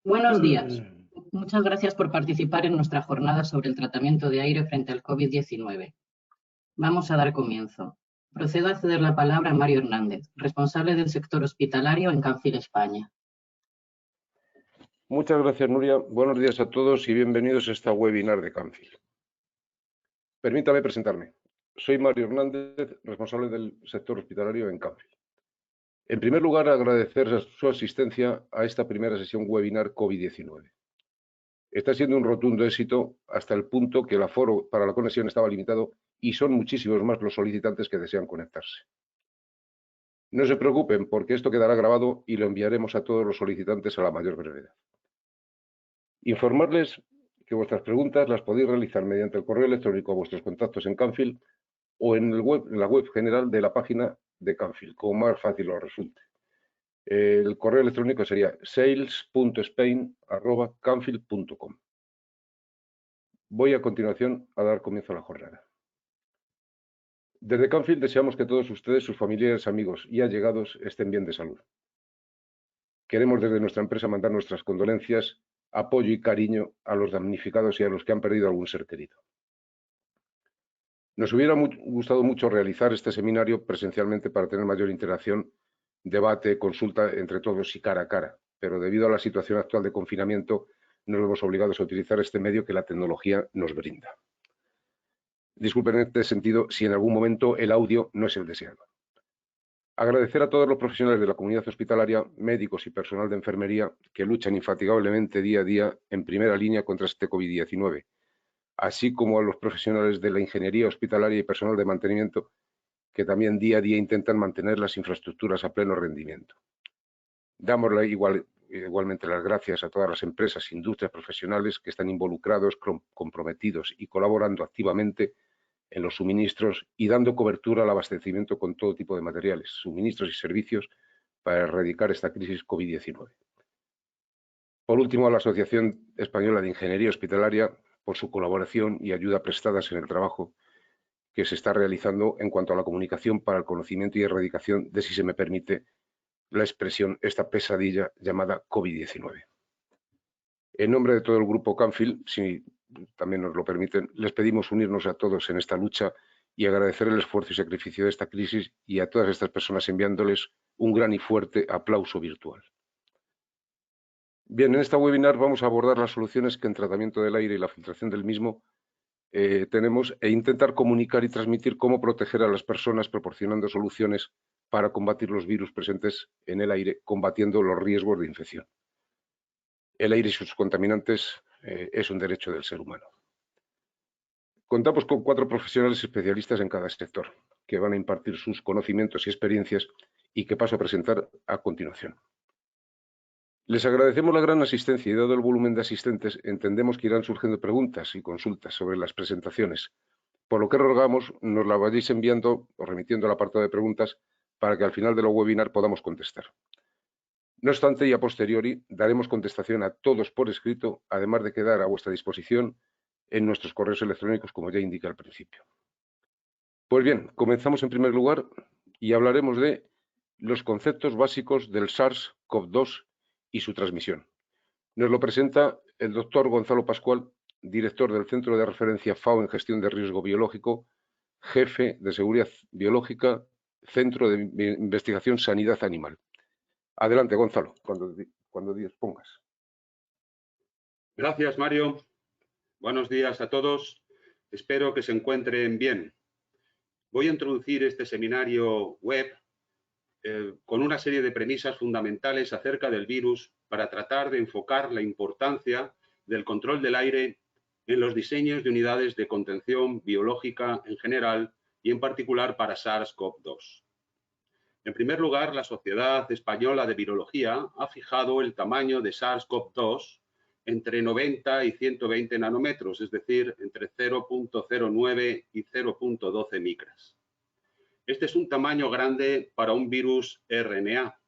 Buenos días. Muchas gracias por participar en nuestra jornada sobre el tratamiento de aire frente al COVID-19. Vamos a dar comienzo. Procedo a ceder la palabra a Mario Hernández, responsable del sector hospitalario en Canfil, España. Muchas gracias, Nuria. Buenos días a todos y bienvenidos a esta webinar de Canfil. Permítame presentarme. Soy Mario Hernández, responsable del sector hospitalario en Canfil. En primer lugar, agradecer su asistencia a esta primera sesión webinar COVID-19. Está siendo un rotundo éxito hasta el punto que el aforo para la conexión estaba limitado y son muchísimos más los solicitantes que desean conectarse. No se preocupen porque esto quedará grabado y lo enviaremos a todos los solicitantes a la mayor brevedad. Informarles que vuestras preguntas las podéis realizar mediante el correo electrónico a vuestros contactos en Canfil o en la web general de la página de Canfil, como más fácil os resulte. El correo electrónico sería sales.spain@canfil.com. Voy a continuación a dar comienzo a la jornada. Desde Canfil deseamos que todos ustedes, sus familiares, amigos y allegados estén bien de salud. Queremos desde nuestra empresa mandar nuestras condolencias, apoyo y cariño a los damnificados y a los que han perdido algún ser querido. Nos hubiera gustado mucho realizar este seminario presencialmente para tener mayor interacción, debate, consulta entre todos y cara a cara, pero debido a la situación actual de confinamiento nos vemos obligados a utilizar este medio que la tecnología nos brinda. Disculpen en este sentido si en algún momento el audio no es el deseado. Agradecer a todos los profesionales de la comunidad hospitalaria, médicos y personal de enfermería que luchan infatigablemente día a día en primera línea contra este COVID-19, así como a los profesionales de la ingeniería hospitalaria y personal de mantenimiento que también día a día intentan mantener las infraestructuras a pleno rendimiento. Damos igualmente las gracias a todas las empresas e industrias profesionales que están involucrados, comprometidos y colaborando activamente en los suministros y dando cobertura al abastecimiento con todo tipo de materiales, suministros y servicios para erradicar esta crisis COVID-19. Por último, a la Asociación Española de Ingeniería Hospitalaria por su colaboración y ayuda prestadas en el trabajo que se está realizando en cuanto a la comunicación para el conocimiento y erradicación de, si se me permite la expresión, esta pesadilla llamada COVID-19. En nombre de todo el grupo Canfil, si también nos lo permiten, les pedimos unirnos a todos en esta lucha y agradecer el esfuerzo y sacrificio de esta crisis y a todas estas personas enviándoles un gran y fuerte aplauso virtual. Bien, en esta webinar vamos a abordar las soluciones que en tratamiento del aire y la filtración del mismo tenemos e intentar comunicar y transmitir cómo proteger a las personas proporcionando soluciones para combatir los virus presentes en el aire, combatiendo los riesgos de infección. El aire y sus contaminantes es un derecho del ser humano. Contamos con 4 profesionales especialistas en cada sector, que van a impartir sus conocimientos y experiencias y que paso a presentar a continuación. Les agradecemos la gran asistencia y dado el volumen de asistentes, entendemos que irán surgiendo preguntas y consultas sobre las presentaciones, por lo que rogamos nos la vayáis enviando o remitiendo al apartado de preguntas para que al final del webinar podamos contestar. No obstante, y a posteriori, daremos contestación a todos por escrito, además de quedar a vuestra disposición en nuestros correos electrónicos, como ya indica al principio. Pues bien, comenzamos en primer lugar y hablaremos de los conceptos básicos del SARS-CoV-2 y su transmisión. Nos lo presenta el doctor Gonzalo Pascual, director del Centro de Referencia FAO en Gestión de Riesgo Biológico, jefe de Seguridad Biológica, Centro de Investigación Sanidad Animal. Adelante, Gonzalo, cuando dispongas. Gracias, Mario. Buenos días a todos. Espero que se encuentren bien. Voy a introducir este seminario web con una serie de premisas fundamentales acerca del virus para tratar de enfocar la importancia del control del aire en los diseños de unidades de contención biológica en general y en particular para SARS-CoV-2. En primer lugar, la Sociedad Española de Virología ha fijado el tamaño de SARS-CoV-2 entre 90 y 120 nanómetros, es decir, entre 0.09 y 0.12 micras. Este es un tamaño grande para un virus RNA,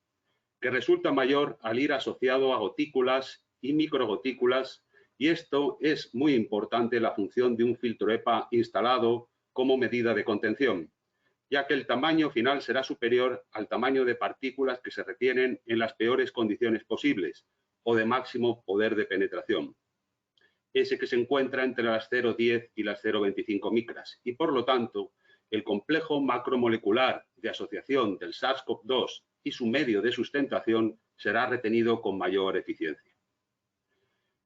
que resulta mayor al ir asociado a gotículas y microgotículas, y esto es muy importante la función de un filtro EPA instalado como medida de contención, ya que el tamaño final será superior al tamaño de partículas que se retienen en las peores condiciones posibles, o de máximo poder de penetración, ese que se encuentra entre las 0,10 y las 0,25 micras, y por lo tanto, el complejo macromolecular de asociación del SARS-CoV-2 y su medio de sustentación será retenido con mayor eficiencia.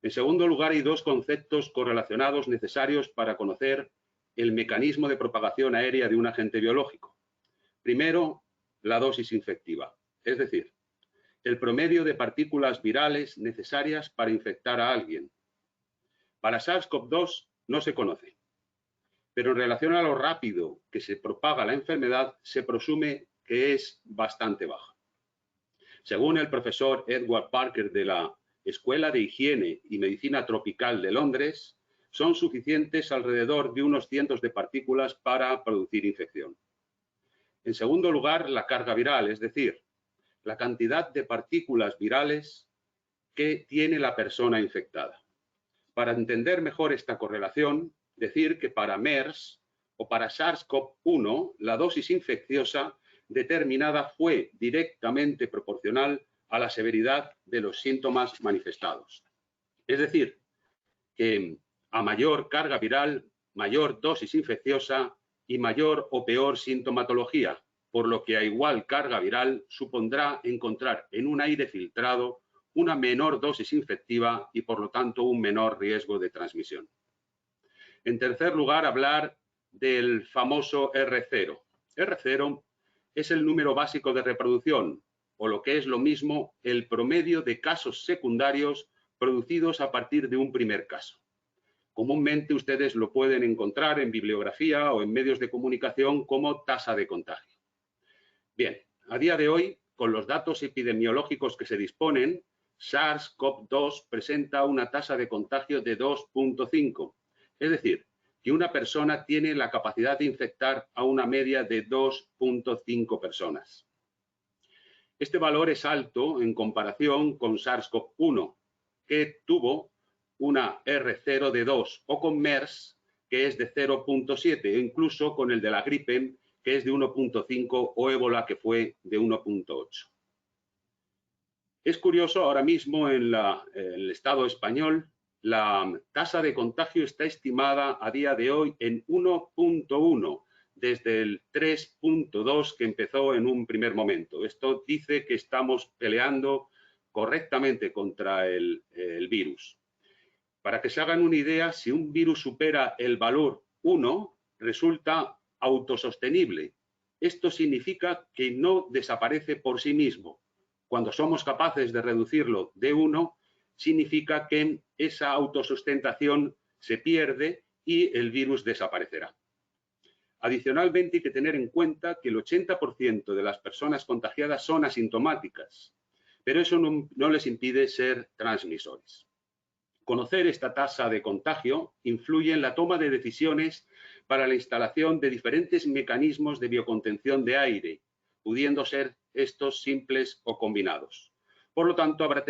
En segundo lugar, hay dos conceptos correlacionados necesarios para conocer el mecanismo de propagación aérea de un agente biológico. Primero, la dosis infectiva, es decir, el promedio de partículas virales necesarias para infectar a alguien. Para SARS-CoV-2 no se conoce, pero en relación a lo rápido que se propaga la enfermedad, se presume que es bastante baja. Según el profesor Edward Parker de la Escuela de Higiene y Medicina Tropical de Londres, son suficientes alrededor de unos cientos de partículas para producir infección. En segundo lugar, la carga viral, es decir, la cantidad de partículas virales que tiene la persona infectada. Para entender mejor esta correlación, decir que para MERS o para SARS-CoV-1, la dosis infecciosa determinada fue directamente proporcional a la severidad de los síntomas manifestados. Es decir, que a mayor carga viral, mayor dosis infecciosa y mayor o peor sintomatología, por lo que a igual carga viral supondrá encontrar en un aire filtrado una menor dosis infectiva y por lo tanto un menor riesgo de transmisión. En tercer lugar, hablar del famoso R0. R0 es el número básico de reproducción, o lo que es lo mismo, el promedio de casos secundarios producidos a partir de un primer caso. Comúnmente ustedes lo pueden encontrar en bibliografía o en medios de comunicación como tasa de contagio. Bien, a día de hoy, con los datos epidemiológicos que se disponen, SARS-CoV-2 presenta una tasa de contagio de 2.5, es decir, que una persona tiene la capacidad de infectar a una media de 2.5 personas. Este valor es alto en comparación con SARS-CoV-1, que tuvo una R0 de 2, o con MERS, que es de 0.7, e incluso con el de la gripe, que es de 1.5, o ébola, que fue de 1.8. Es curioso, ahora mismo en el Estado español, la tasa de contagio está estimada a día de hoy en 1.1, desde el 3.2 que empezó en un primer momento. Esto dice que estamos peleando correctamente contra el virus. Para que se hagan una idea, si un virus supera el valor 1, resulta autosostenible. Esto significa que no desaparece por sí mismo. Cuando somos capaces de reducirlo de 1, significa que esa autosustentación se pierde y el virus desaparecerá. Adicionalmente, hay que tener en cuenta que el 80% de las personas contagiadas son asintomáticas, pero eso no les impide ser transmisores. Conocer esta tasa de contagio influye en la toma de decisiones para la instalación de diferentes mecanismos de biocontención de aire, pudiendo ser estos simples o combinados. Por lo tanto, habrá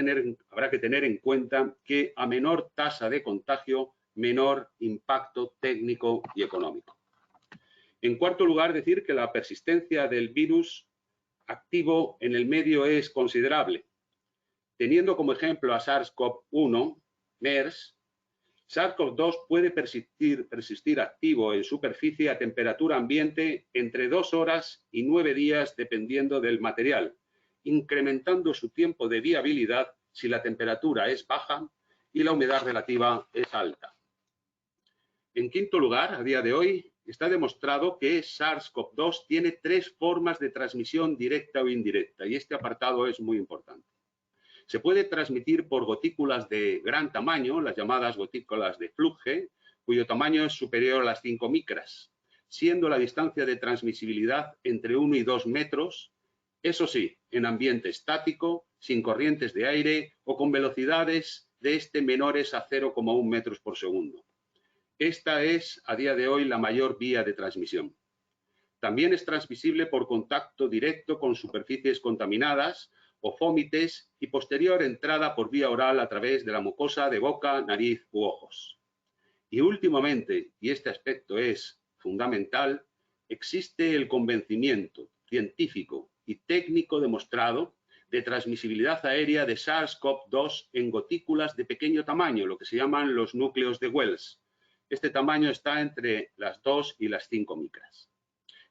que tener en cuenta que a menor tasa de contagio, menor impacto técnico y económico. En cuarto lugar, decir que la persistencia del virus activo en el medio es considerable. Teniendo como ejemplo a SARS-CoV-1, MERS, SARS-CoV-2 puede persistir activo en superficie a temperatura ambiente entre 2 horas y 9 días dependiendo del material, incrementando su tiempo de viabilidad si la temperatura es baja y la humedad relativa es alta. En quinto lugar, a día de hoy, está demostrado que SARS-CoV-2 tiene 3 formas de transmisión directa o indirecta, y este apartado es muy importante. Se puede transmitir por gotículas de gran tamaño, las llamadas gotículas de Fluge, cuyo tamaño es superior a las 5 micras, siendo la distancia de transmisibilidad entre 1 y 2 metros, eso sí, en ambiente estático, sin corrientes de aire o con velocidades de este menores a 0,1 metros por segundo. Esta es, a día de hoy, la mayor vía de transmisión. También es transmisible por contacto directo con superficies contaminadas o fómites y posterior entrada por vía oral a través de la mucosa de boca, nariz u ojos. Y últimamente, y este aspecto es fundamental, existe el convencimiento científico y técnico demostrado de transmisibilidad aérea de SARS-CoV-2 en gotículas de pequeño tamaño, lo que se llaman los núcleos de Wells. Este tamaño está entre las 2 y las 5 micras.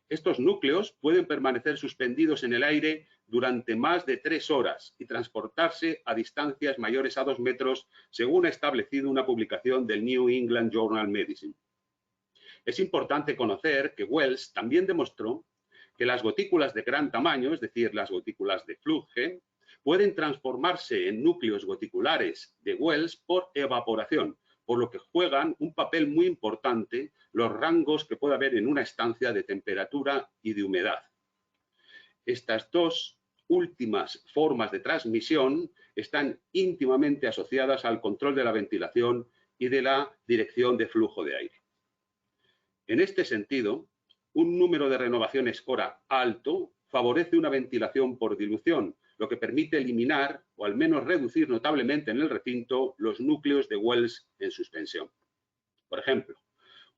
Estos núcleos pueden permanecer suspendidos en el aire durante más de 3 horas y transportarse a distancias mayores a 2 metros, según ha establecido una publicación del New England Journal of Medicine. Es importante conocer que Wells también demostró que las gotículas de gran tamaño, es decir, las gotículas de Fluge, pueden transformarse en núcleos goticulares de Wells por evaporación, por lo que juegan un papel muy importante los rangos que puede haber en una estancia de temperatura y de humedad. Estas dos últimas formas de transmisión están íntimamente asociadas al control de la ventilación y de la dirección de flujo de aire. En este sentido, un número de renovaciones hora alto favorece una ventilación por dilución, lo que permite eliminar o al menos reducir notablemente en el recinto los núcleos de Wells en suspensión. Por ejemplo,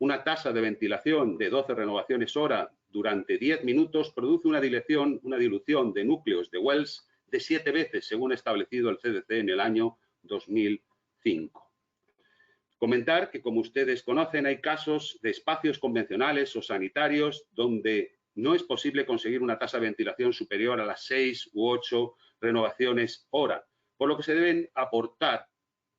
una tasa de ventilación de 12 renovaciones hora durante 10 minutos produce una dilución de núcleos de Wells de 7 veces, según establecido el CDC en el año 2005. Comentar que, como ustedes conocen, hay casos de espacios convencionales o sanitarios donde no es posible conseguir una tasa de ventilación superior a las 6 u 8 renovaciones hora, por lo que se deben aportar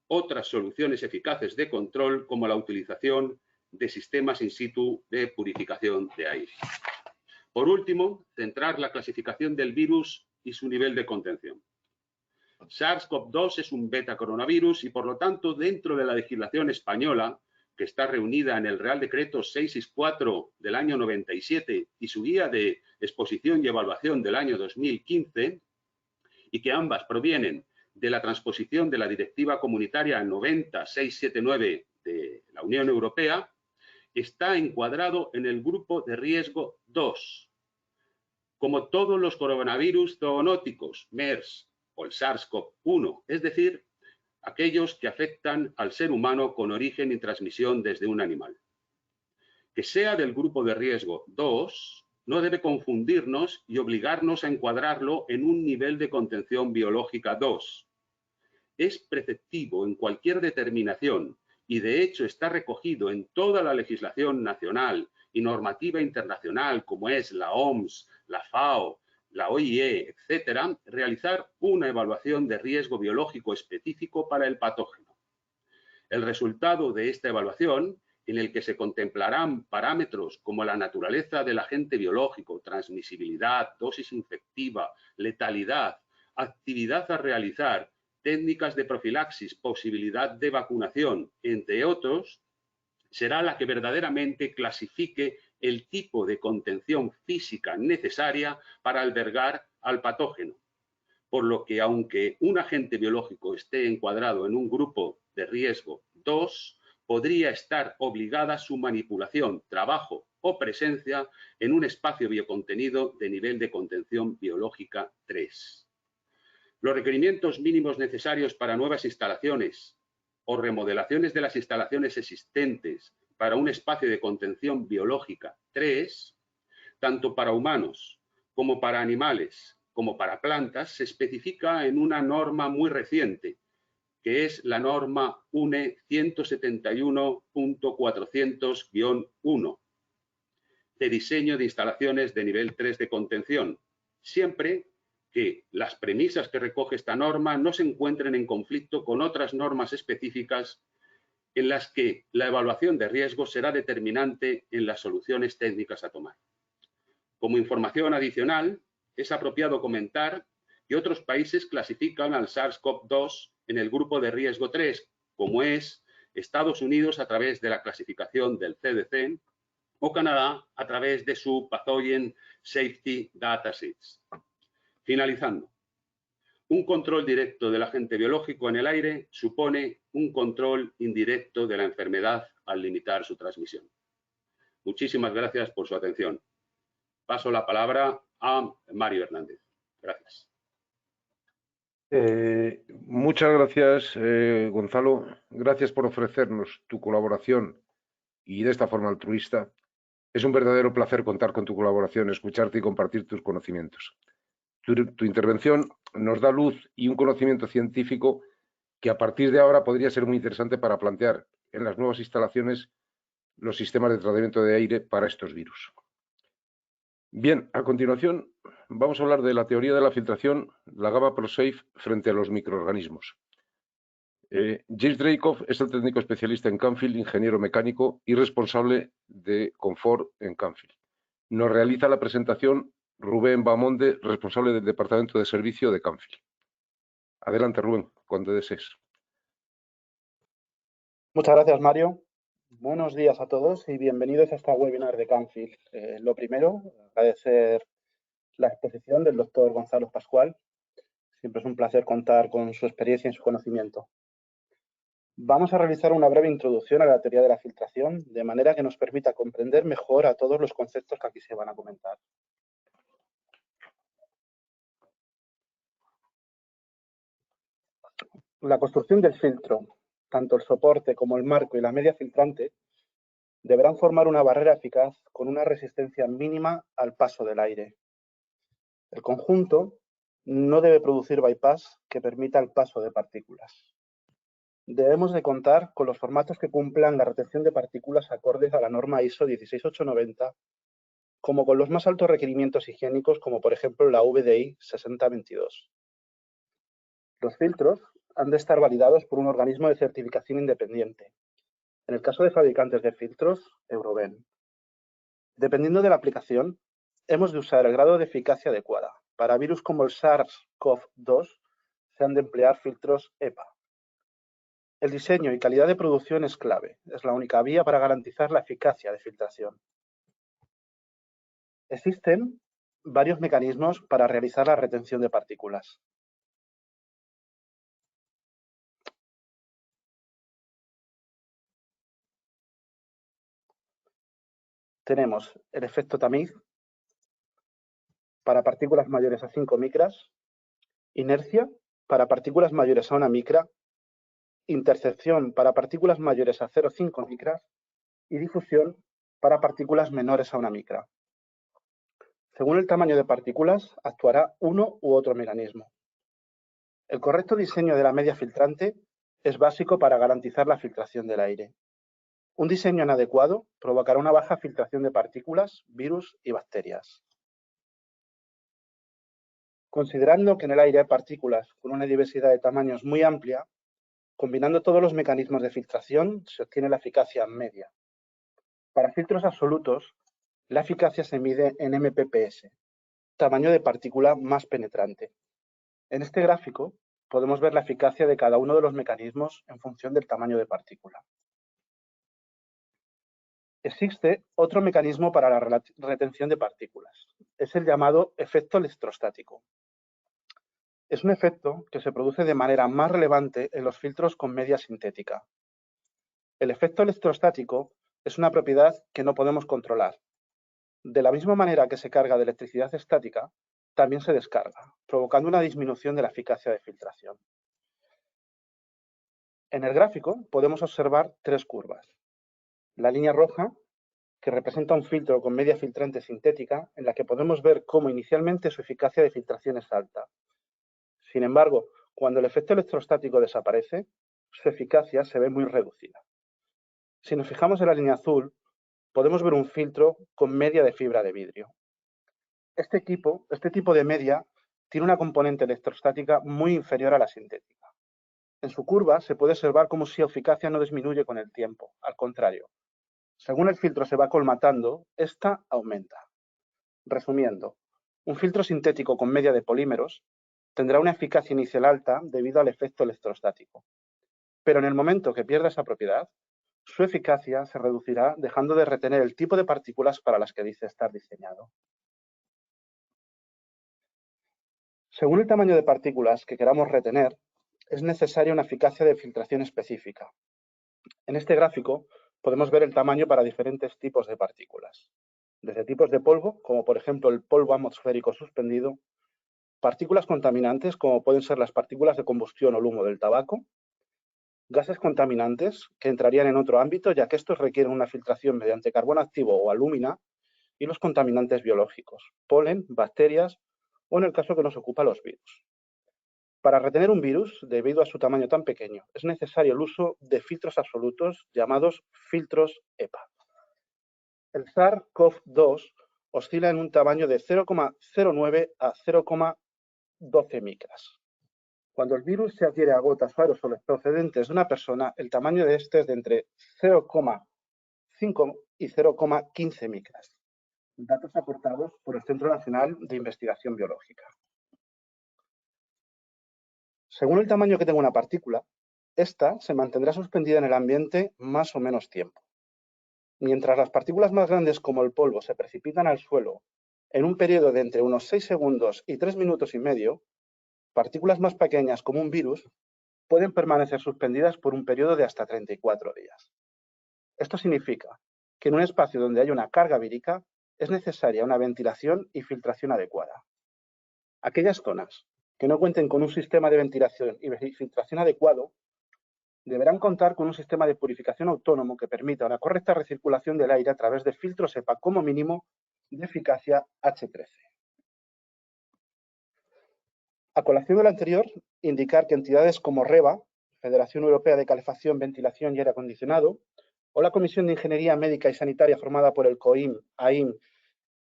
otras soluciones eficaces de control, como la utilización de sistemas in situ de purificación de aire. Por último, centrar la clasificación del virus y su nivel de contención. SARS-CoV-2 es un beta coronavirus y, por lo tanto, dentro de la legislación española, que está reunida en el Real Decreto 664 del año 97 y su guía de exposición y evaluación del año 2015, y que ambas provienen de la transposición de la Directiva Comunitaria 90-679 de la Unión Europea, está encuadrado en el grupo de riesgo 2. Como todos los coronavirus zoonóticos, MERS o el SARS-CoV-1, es decir, aquellos que afectan al ser humano con origen y transmisión desde un animal. Que sea del grupo de riesgo 2 no debe confundirnos y obligarnos a encuadrarlo en un nivel de contención biológica 2. Es preceptivo en cualquier determinación y de hecho está recogido en toda la legislación nacional y normativa internacional, como es la OMS, la FAO, la OIE, etcétera, realizar una evaluación de riesgo biológico específico para el patógeno. El resultado de esta evaluación, en el que se contemplarán parámetros como la naturaleza del agente biológico, transmisibilidad, dosis infectiva, letalidad, actividad a realizar, técnicas de profilaxis, posibilidad de vacunación, entre otros, será la que verdaderamente clasifique el tipo de contención física necesaria para albergar al patógeno. Por lo que, aunque un agente biológico esté encuadrado en un grupo de riesgo 2, podría estar obligada su manipulación, trabajo o presencia en un espacio biocontenido de nivel de contención biológica 3. Los requerimientos mínimos necesarios para nuevas instalaciones o remodelaciones de las instalaciones existentes para un espacio de contención biológica 3, tanto para humanos como para animales, como para plantas, se especifica en una norma muy reciente, que es la norma UNE 171.400-1 de diseño de instalaciones de nivel 3 de contención, siempre que las premisas que recoge esta norma no se encuentren en conflicto con otras normas específicas en las que la evaluación de riesgo será determinante en las soluciones técnicas a tomar. Como información adicional, es apropiado comentar que otros países clasifican al SARS-CoV-2 en el grupo de riesgo 3, como es Estados Unidos a través de la clasificación del CDC o Canadá a través de su Pathogen Safety Datasets. Finalizando, un control directo del agente biológico en el aire supone un control indirecto de la enfermedad al limitar su transmisión. Muchísimas gracias por su atención. Paso la palabra a Mario Hernández. Gracias. Muchas gracias, Gonzalo. Gracias por ofrecernos tu colaboración y de esta forma altruista. Es un verdadero placer contar con tu colaboración, escucharte y compartir tus conocimientos. Tu intervención nos da luz y un conocimiento científico que a partir de ahora podría ser muy interesante para plantear en las nuevas instalaciones los sistemas de tratamiento de aire para estos virus. Bien, a continuación vamos a hablar de la teoría de la filtración, la gama ProSafe frente a los microorganismos. James Dreykov es el técnico especialista en Canfield, ingeniero mecánico y responsable de confort en Canfield. Nos realiza la presentación Rubén Bamonde, responsable del departamento de servicio de Canfield. Adelante, Rubén, cuando desees. Muchas gracias, Mario. Buenos días a todos y bienvenidos a esta webinar de Canfield. Lo primero, agradecer la exposición del doctor Gonzalo Pascual. Siempre es un placer contar con su experiencia y su conocimiento. Vamos a realizar una breve introducción a la teoría de la filtración, de manera que nos permita comprender mejor a todos los conceptos que aquí se van a comentar. La construcción del filtro, tanto el soporte como el marco y la media filtrante, deberán formar una barrera eficaz con una resistencia mínima al paso del aire. El conjunto no debe producir bypass que permita el paso de partículas. Debemos de contar con los formatos que cumplan la retención de partículas acordes a la norma ISO 16890, como con los más altos requerimientos higiénicos, como por ejemplo la VDI 6022. Los filtros han de estar validados por un organismo de certificación independiente. En el caso de fabricantes de filtros, Euroven. Dependiendo de la aplicación, hemos de usar el grado de eficacia adecuada. Para virus como el SARS-CoV-2 se han de emplear filtros EPA. El diseño y calidad de producción es clave. Es la única vía para garantizar la eficacia de filtración. Existen varios mecanismos para realizar la retención de partículas. Tenemos el efecto tamiz para partículas mayores a 5 micras, inercia para partículas mayores a 1 micra, intercepción para partículas mayores a 0,5 micras y difusión para partículas menores a 1 micra. Según el tamaño de partículas, actuará uno u otro mecanismo. El correcto diseño de la media filtrante es básico para garantizar la filtración del aire. Un diseño inadecuado provocará una baja filtración de partículas, virus y bacterias. Considerando que en el aire hay partículas con una diversidad de tamaños muy amplia, combinando todos los mecanismos de filtración se obtiene la eficacia media. Para filtros absolutos, la eficacia se mide en mPPS, tamaño de partícula más penetrante. En este gráfico podemos ver la eficacia de cada uno de los mecanismos en función del tamaño de partícula. Existe otro mecanismo para la retención de partículas. Es el llamado efecto electrostático. Es un efecto que se produce de manera más relevante en los filtros con media sintética. El efecto electrostático es una propiedad que no podemos controlar. De la misma manera que se carga de electricidad estática, también se descarga, provocando una disminución de la eficacia de filtración. En el gráfico podemos observar tres curvas. La línea roja, que representa un filtro con media filtrante sintética, en la que podemos ver cómo inicialmente su eficacia de filtración es alta. Sin embargo, cuando el efecto electrostático desaparece, su eficacia se ve muy reducida. Si nos fijamos en la línea azul, podemos ver un filtro con media de fibra de vidrio. Este tipo de media tiene una componente electrostática muy inferior a la sintética. En su curva se puede observar cómo su eficacia no disminuye con el tiempo, al contrario. Según el filtro se va colmatando, esta aumenta. Resumiendo, un filtro sintético con media de polímeros tendrá una eficacia inicial alta debido al efecto electrostático. Pero en el momento que pierda esa propiedad, su eficacia se reducirá dejando de retener el tipo de partículas para las que dice estar diseñado. Según el tamaño de partículas que queramos retener, es necesaria una eficacia de filtración específica. En este gráfico podemos ver el tamaño para diferentes tipos de partículas. Desde tipos de polvo, como por ejemplo el polvo atmosférico suspendido, partículas contaminantes, como pueden ser las partículas de combustión o el humo del tabaco, gases contaminantes, que entrarían en otro ámbito, ya que estos requieren una filtración mediante carbono activo o alúmina, y los contaminantes biológicos, polen, bacterias o en el caso que nos ocupa los virus. Para retener un virus, debido a su tamaño tan pequeño, es necesario el uso de filtros absolutos llamados filtros EPA. El SARS-CoV-2 oscila en un tamaño de 0,09 a 0,12 micras. Cuando el virus se adhiere a gotas o aerosoles procedentes de una persona, el tamaño de este es de entre 0,5 y 0,15 micras. Datos aportados por el Centro Nacional de Investigación Biológica. Según el tamaño que tenga una partícula, esta se mantendrá suspendida en el ambiente más o menos tiempo. Mientras las partículas más grandes como el polvo se precipitan al suelo en un periodo de entre unos 6 segundos y 3 minutos y medio, partículas más pequeñas como un virus pueden permanecer suspendidas por un periodo de hasta 34 días. Esto significa que en un espacio donde hay una carga vírica es necesaria una ventilación y filtración adecuada. Aquellas zonas que no cuenten con un sistema de ventilación y filtración adecuado deberán contar con un sistema de purificación autónomo que permita una correcta recirculación del aire a través de filtros EPA como mínimo de eficacia H13. A colación de lo anterior, indicar que entidades como REVA, Federación Europea de Calefacción, Ventilación y Aire Acondicionado, o la Comisión de Ingeniería Médica y Sanitaria formada por el COIM, AIM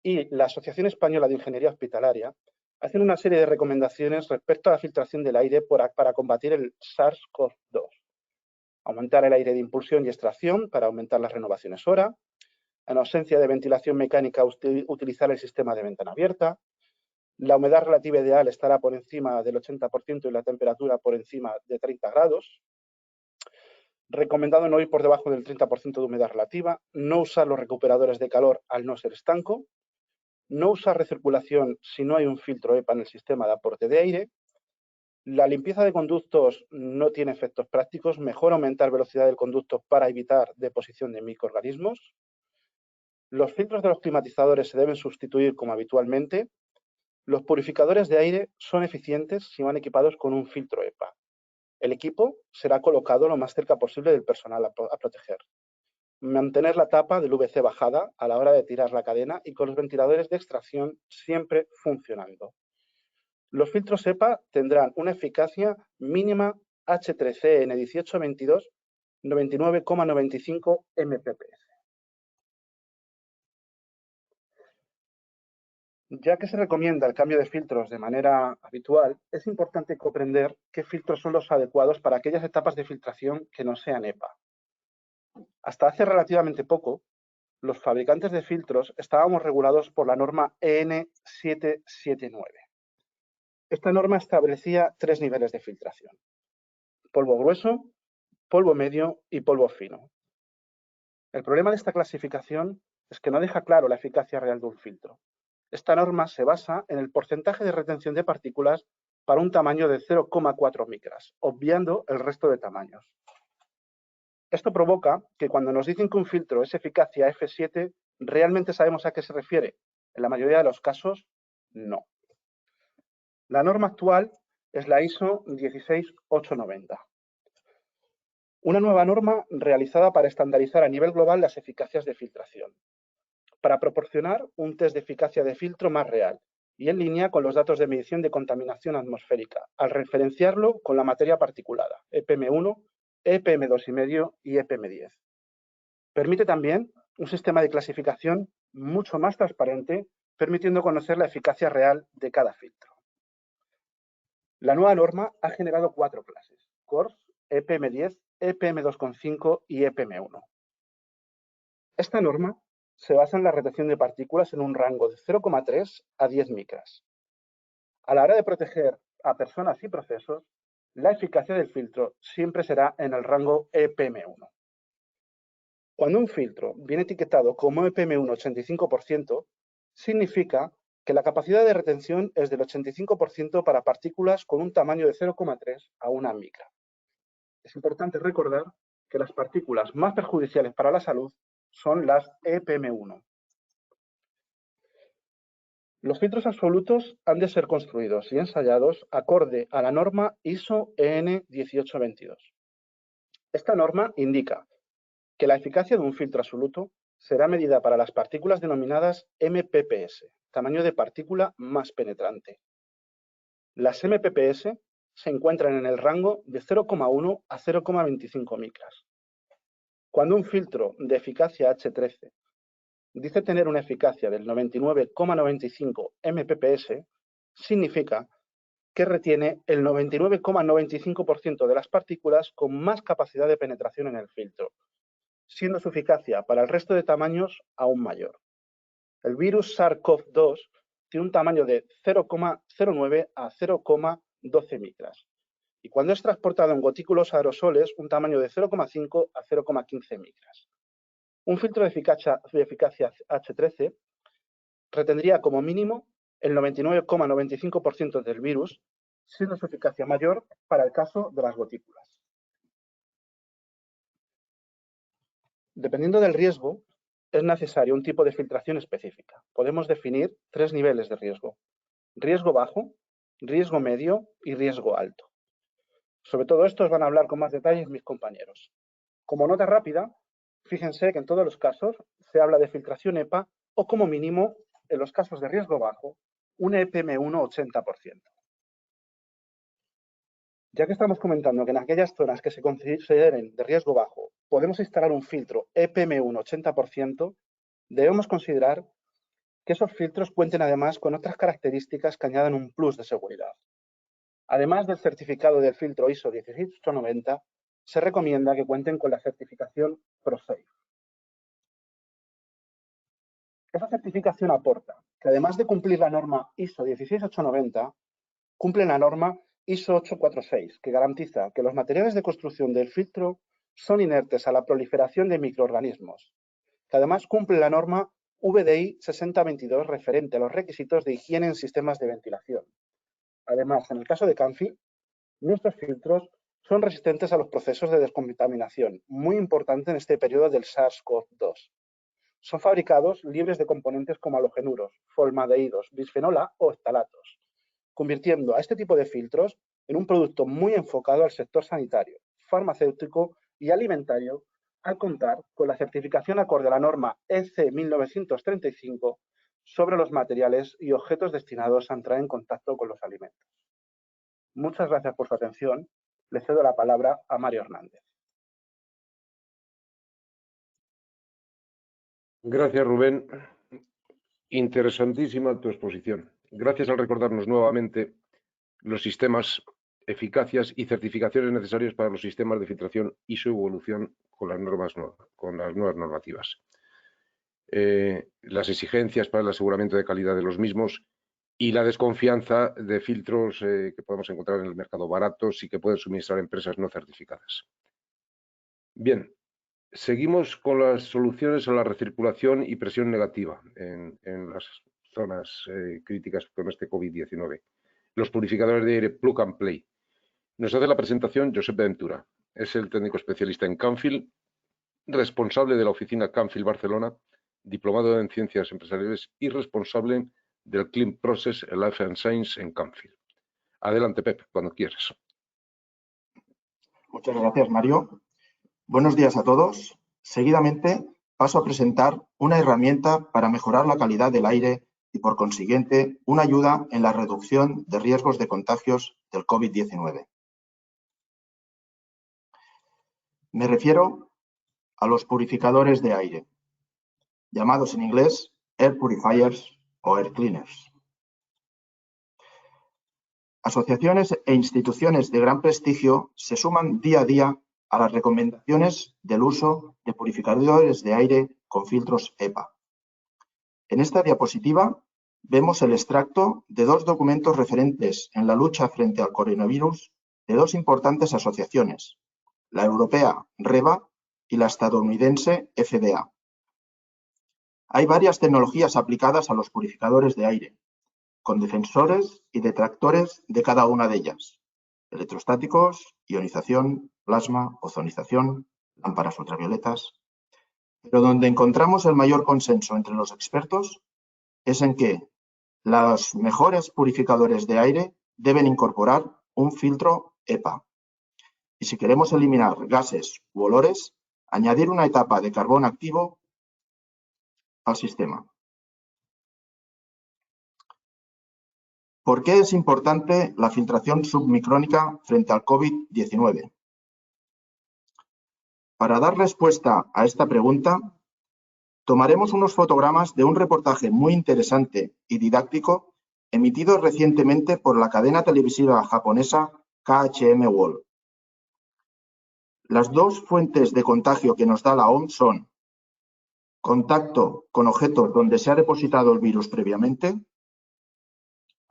y la Asociación Española de Ingeniería Hospitalaria, hacen una serie de recomendaciones respecto a la filtración del aire para combatir el SARS-CoV-2. Aumentar el aire de impulsión y extracción para aumentar las renovaciones hora. En ausencia de ventilación mecánica, utilizar el sistema de ventana abierta. La humedad relativa ideal estará por encima del 80% y la temperatura por encima de 30 grados. Recomendado no ir por debajo del 30% de humedad relativa. No usar los recuperadores de calor al no ser estanco. No usar recirculación si no hay un filtro EPA en el sistema de aporte de aire. La limpieza de conductos no tiene efectos prácticos. Mejor aumentar velocidad del conducto para evitar deposición de microorganismos. Los filtros de los climatizadores se deben sustituir como habitualmente. Los purificadores de aire son eficientes si van equipados con un filtro EPA. El equipo será colocado lo más cerca posible del personal a proteger. Mantener la tapa del VC bajada a la hora de tirar la cadena y con los ventiladores de extracción siempre funcionando. Los filtros EPA tendrán una eficacia mínima H13 N1822 99,95 mPps. Ya que se recomienda el cambio de filtros de manera habitual, es importante comprender qué filtros son los adecuados para aquellas etapas de filtración que no sean EPA. Hasta hace relativamente poco, los fabricantes de filtros estábamos regulados por la norma EN 779. Esta norma establecía 3 niveles de filtración: polvo grueso, polvo medio y polvo fino. El problema de esta clasificación es que no deja claro la eficacia real de un filtro. Esta norma se basa en el porcentaje de retención de partículas para un tamaño de 0,4 micras, obviando el resto de tamaños. Esto provoca que cuando nos dicen que un filtro es eficacia F7, ¿realmente sabemos a qué se refiere? En la mayoría de los casos, no. La norma actual es la ISO 16890. Una nueva norma realizada para estandarizar a nivel global las eficacias de filtración, para proporcionar un test de eficacia de filtro más real y en línea con los datos de medición de contaminación atmosférica, al referenciarlo con la materia particulada, EPM1, EPM2,5 y EPM10. Permite también un sistema de clasificación mucho más transparente, permitiendo conocer la eficacia real de cada filtro. La nueva norma ha generado 4 clases: CORS, EPM10, EPM2,5 y EPM1. Esta norma se basa en la retención de partículas en un rango de 0,3 a 10 micras. A la hora de proteger a personas y procesos, la eficacia del filtro siempre será en el rango EPM1. Cuando un filtro viene etiquetado como EPM1 85%, significa que la capacidad de retención es del 85% para partículas con un tamaño de 0,3 a 1 micra. Es importante recordar que las partículas más perjudiciales para la salud son las EPM1. Los filtros absolutos han de ser construidos y ensayados acorde a la norma ISO EN 1822. Esta norma indica que la eficacia de un filtro absoluto será medida para las partículas denominadas MPPS, tamaño de partícula más penetrante. Las MPPS se encuentran en el rango de 0,1 a 0,25 micras. Cuando un filtro de eficacia H13 dice tener una eficacia del 99,95 MPPS, significa que retiene el 99,95% de las partículas con más capacidad de penetración en el filtro, siendo su eficacia para el resto de tamaños aún mayor. El virus SARS-CoV-2 tiene un tamaño de 0,09 a 0,12 micras y cuando es transportado en gotículos aerosoles, un tamaño de 0,5 a 0,15 micras. Un filtro de eficacia H13 retendría como mínimo el 99,95% del virus, siendo su eficacia mayor para el caso de las gotículas. Dependiendo del riesgo, es necesario un tipo de filtración específica. Podemos definir 3 niveles de riesgo: riesgo bajo, riesgo medio y riesgo alto. Sobre todo esto os van a hablar con más detalles mis compañeros. Como nota rápida, fíjense que en todos los casos se habla de filtración EPA o como mínimo, en los casos de riesgo bajo, un EPM1 80%. Ya que estamos comentando que en aquellas zonas que se consideren de riesgo bajo podemos instalar un filtro EPM1 80%, debemos considerar que esos filtros cuenten además con otras características que añadan un plus de seguridad. Además del certificado del filtro ISO 16890, se recomienda que cuenten con la certificación ProSafe. Esa certificación aporta que además de cumplir la norma ISO 16890, cumplen la norma ISO 846, que garantiza que los materiales de construcción del filtro son inertes a la proliferación de microorganismos, que además cumple la norma VDI 6022 referente a los requisitos de higiene en sistemas de ventilación. Además, en el caso de Camfi, nuestros filtros son resistentes a los procesos de descontaminación, muy importante en este periodo del SARS-CoV-2. Son fabricados libres de componentes como halogenuros, formaldehídos, bisfenol A o ftalatos, convirtiendo a este tipo de filtros en un producto muy enfocado al sector sanitario, farmacéutico y alimentario, al contar con la certificación acorde a la norma EC 1935 sobre los materiales y objetos destinados a entrar en contacto con los alimentos. Muchas gracias por su atención. Le cedo la palabra a Mario Hernández. Gracias, Rubén. Interesantísima tu exposición. Gracias al recordarnos nuevamente los sistemas, eficacias y certificaciones necesarios para los sistemas de filtración y su evolución con las nuevas normativas. Las exigencias para el aseguramiento de calidad de los mismos y la desconfianza de filtros que podemos encontrar en el mercado baratos y que pueden suministrar empresas no certificadas. Bien, seguimos con las soluciones a la recirculación y presión negativa en las zonas críticas con este COVID-19. Los purificadores de aire Plug and Play. Nos hace la presentación Josep Ventura. Es el técnico especialista en Camfil, responsable de la oficina Camfil Barcelona, diplomado en Ciencias Empresariales y responsable del Clean Process Life and Science en Camfil. Adelante, Pep, cuando quieras. Muchas gracias, Mario. Buenos días a todos. Seguidamente paso a presentar una herramienta para mejorar la calidad del aire y, por consiguiente, una ayuda en la reducción de riesgos de contagios del COVID-19. Me refiero a los purificadores de aire, llamados en inglés Air Purifiers o Air Cleaners. Asociaciones e instituciones de gran prestigio se suman día a día a las recomendaciones del uso de purificadores de aire con filtros EPA. En esta diapositiva vemos el extracto de 2 documentos referentes en la lucha frente al coronavirus de 2 importantes asociaciones, la europea REBA y la estadounidense FDA. Hay varias tecnologías aplicadas a los purificadores de aire, con defensores y detractores de cada una de ellas: electrostáticos, ionización, plasma, ozonización, lámparas ultravioletas. Pero donde encontramos el mayor consenso entre los expertos es en que los mejores purificadores de aire deben incorporar un filtro EPA. Y si queremos eliminar gases u olores, añadir una etapa de carbón activo al sistema. ¿Por qué es importante la filtración submicrónica frente al COVID-19? Para dar respuesta a esta pregunta, tomaremos unos fotogramas de un reportaje muy interesante y didáctico emitido recientemente por la cadena televisiva japonesa KHM World. Las dos fuentes de contagio que nos da la OMS son contacto con objetos donde se ha depositado el virus previamente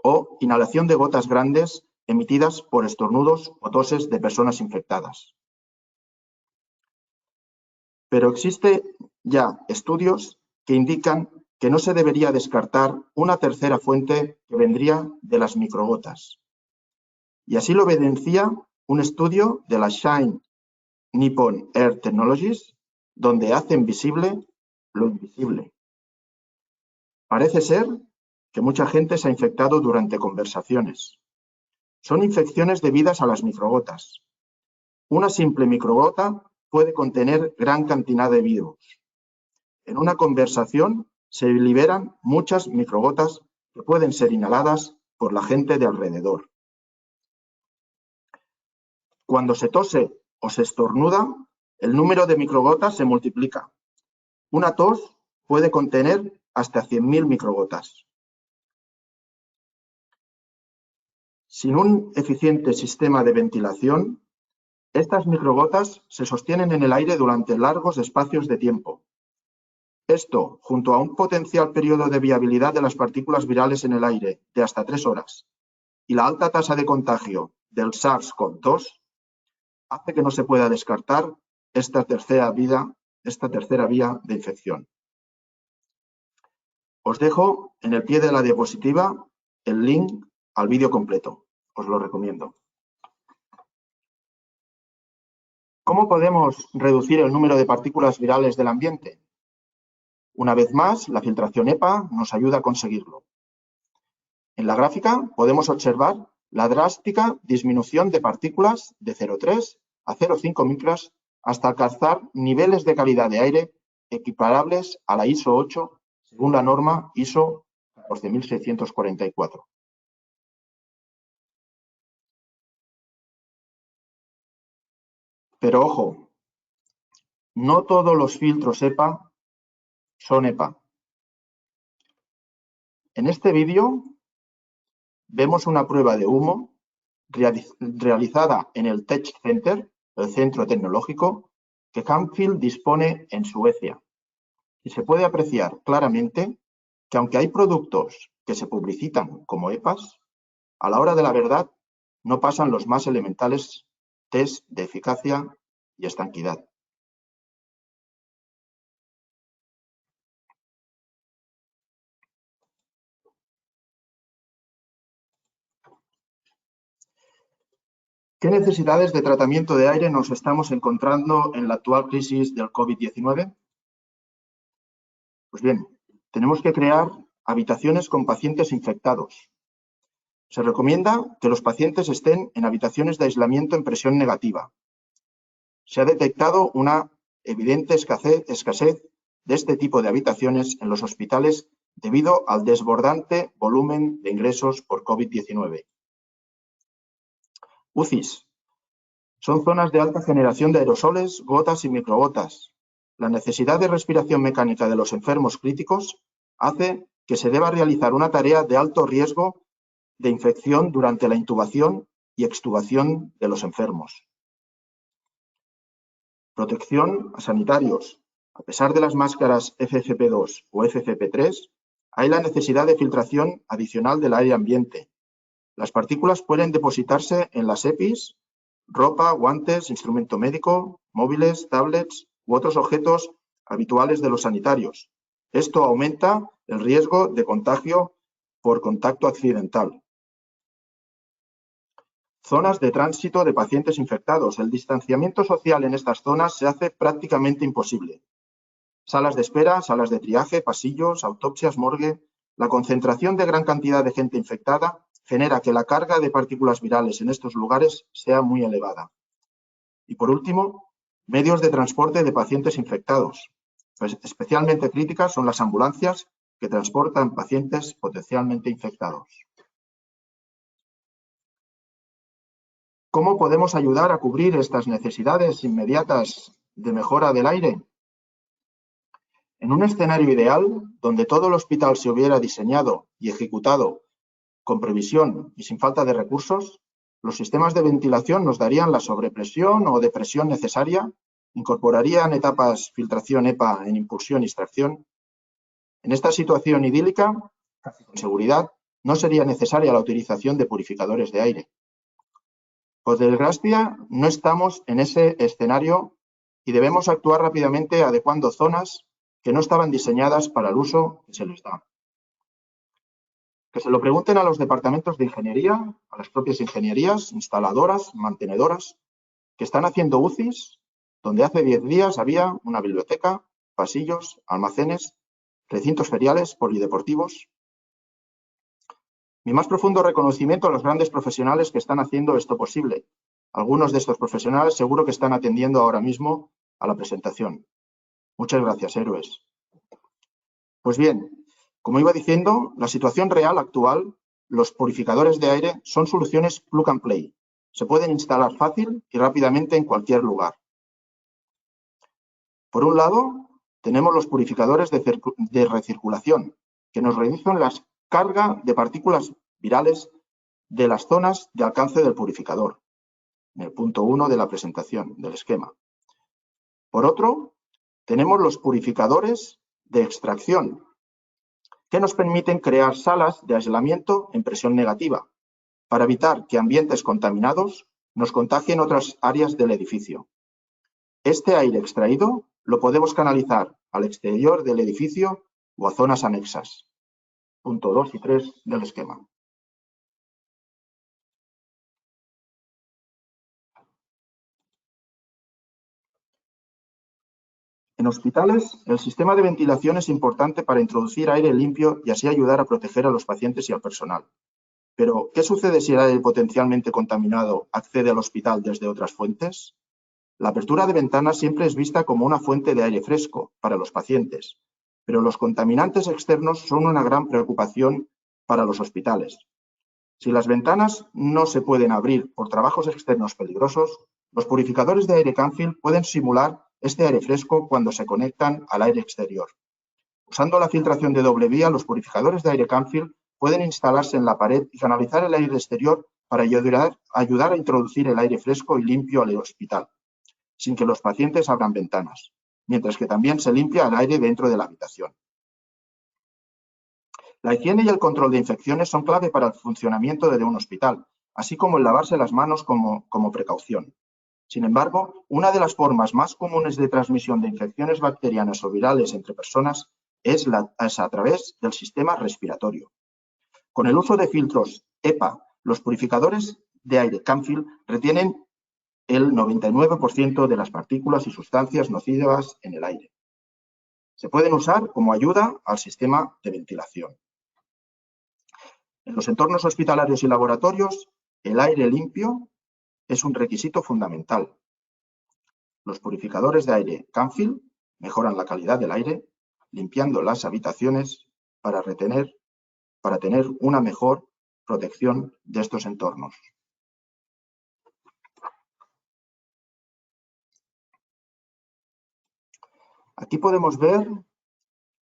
o inhalación de gotas grandes emitidas por estornudos o toses de personas infectadas. Pero existen ya estudios que indican que no se debería descartar una tercera fuente que vendría de las microgotas. Y así lo evidencia un estudio de la Shine Nippon Air Technologies, donde hacen visible lo invisible. Parece ser que mucha gente se ha infectado durante conversaciones. Son infecciones debidas a las microgotas. Una simple microgota puede contener gran cantidad de virus. En una conversación se liberan muchas microgotas que pueden ser inhaladas por la gente de alrededor. Cuando se tose o se estornuda, el número de microgotas se multiplica. Una tos puede contener hasta 100.000 microgotas. Sin un eficiente sistema de ventilación, estas microgotas se sostienen en el aire durante largos espacios de tiempo. Esto, junto a un potencial periodo de viabilidad de las partículas virales en el aire de hasta 3 horas y la alta tasa de contagio del SARS-CoV-2, hace que no se pueda descartar esta tercera vía de infección. Os dejo en el pie de la diapositiva el link al vídeo completo. Os lo recomiendo. ¿Cómo podemos reducir el número de partículas virales del ambiente? Una vez más, la filtración EPA nos ayuda a conseguirlo. En la gráfica podemos observar la drástica disminución de partículas de 0,3 a 0,5 micras hasta alcanzar niveles de calidad de aire equiparables a la ISO 8 según la norma ISO 14644. Pero ojo, no todos los filtros EPA son EPA. En este vídeo vemos una prueba de humo realizada en el Tech Center, el centro tecnológico, que Camfield dispone en Suecia. Y se puede apreciar claramente que aunque hay productos que se publicitan como EPAs, a la hora de la verdad no pasan los más elementales test de eficacia y estanquidad. ¿Qué necesidades de tratamiento de aire nos estamos encontrando en la actual crisis del COVID-19? Pues bien, tenemos que crear habitaciones con pacientes infectados. Se recomienda que los pacientes estén en habitaciones de aislamiento en presión negativa. Se ha detectado una evidente escasez de este tipo de habitaciones en los hospitales debido al desbordante volumen de ingresos por COVID-19. UCIs. Son zonas de alta generación de aerosoles, gotas y microgotas. La necesidad de respiración mecánica de los enfermos críticos hace que se deba realizar una tarea de alto riesgo de infección durante la intubación y extubación de los enfermos. Protección a sanitarios. A pesar de las máscaras FFP2 o FFP3, hay la necesidad de filtración adicional del aire ambiente. Las partículas pueden depositarse en las EPIs, ropa, guantes, instrumento médico, móviles, tablets u otros objetos habituales de los sanitarios. Esto aumenta el riesgo de contagio por contacto accidental. Zonas de tránsito de pacientes infectados. El distanciamiento social en estas zonas se hace prácticamente imposible. Salas de espera, salas de triaje, pasillos, autopsias, morgue. La concentración de gran cantidad de gente infectada genera que la carga de partículas virales en estos lugares sea muy elevada. Y por último, medios de transporte de pacientes infectados. Pues especialmente críticas son las ambulancias que transportan pacientes potencialmente infectados. ¿Cómo podemos ayudar a cubrir estas necesidades inmediatas de mejora del aire? En un escenario ideal, donde todo el hospital se hubiera diseñado y ejecutado con previsión y sin falta de recursos, los sistemas de ventilación nos darían la sobrepresión o depresión necesaria, incorporarían etapas filtración EPA en impulsión y extracción. En esta situación idílica, casi con seguridad, no sería necesaria la utilización de purificadores de aire. Por desgracia, no estamos en ese escenario y debemos actuar rápidamente adecuando zonas que no estaban diseñadas para el uso que se les da. Que se lo pregunten a los departamentos de ingeniería, a las propias ingenierías, instaladoras, mantenedoras, que están haciendo UCIs, donde hace 10 días había una biblioteca, pasillos, almacenes, recintos feriales, polideportivos. Mi más profundo reconocimiento a los grandes profesionales que están haciendo esto posible. Algunos de estos profesionales seguro que están atendiendo ahora mismo a la presentación. Muchas gracias, héroes. Pues bien, como iba diciendo, la situación real actual, los purificadores de aire son soluciones plug and play. Se pueden instalar fácil y rápidamente en cualquier lugar. Por un lado, tenemos los purificadores de recirculación, que nos reducen la carga de partículas virales de las zonas de alcance del purificador, en el punto 1 de la presentación, del esquema. Por otro, tenemos los purificadores de extracción, que nos permiten crear salas de aislamiento en presión negativa, para evitar que ambientes contaminados nos contagien otras áreas del edificio. Este aire extraído lo podemos canalizar al exterior del edificio o a zonas anexas. Punto 2 y 3 del esquema. En hospitales, el sistema de ventilación es importante para introducir aire limpio y así ayudar a proteger a los pacientes y al personal. Pero, ¿qué sucede si el aire potencialmente contaminado accede al hospital desde otras fuentes? La apertura de ventanas siempre es vista como una fuente de aire fresco para los pacientes, pero los contaminantes externos son una gran preocupación para los hospitales. Si las ventanas no se pueden abrir por trabajos externos peligrosos, los purificadores de aire Canfield pueden simular este aire fresco cuando se conectan al aire exterior. Usando la filtración de doble vía, los purificadores de aire Canfield pueden instalarse en la pared y canalizar el aire exterior para ayudar a introducir el aire fresco y limpio al hospital, sin que los pacientes abran ventanas, mientras que también se limpia el aire dentro de la habitación. La higiene y el control de infecciones son clave para el funcionamiento de un hospital, así como el lavarse las manos como precaución. Sin embargo, una de las formas más comunes de transmisión de infecciones bacterianas o virales entre personas es a través del sistema respiratorio. Con el uso de filtros EPA, los purificadores de aire Canfield retienen el 99% de las partículas y sustancias nocivas en el aire. Se pueden usar como ayuda al sistema de ventilación. En los entornos hospitalarios y laboratorios, el aire limpio es un requisito fundamental. Los purificadores de aire Canfield mejoran la calidad del aire, limpiando las habitaciones para tener una mejor protección de estos entornos. Aquí podemos ver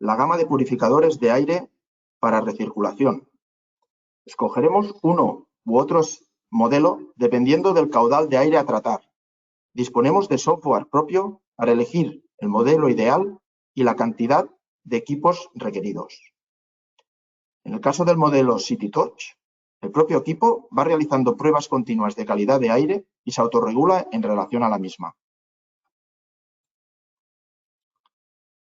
la gama de purificadores de aire para recirculación. Escogeremos uno u otro modelo dependiendo del caudal de aire a tratar. Disponemos de software propio para elegir el modelo ideal y la cantidad de equipos requeridos. En el caso del modelo CityTouch, el propio equipo va realizando pruebas continuas de calidad de aire y se autorregula en relación a la misma.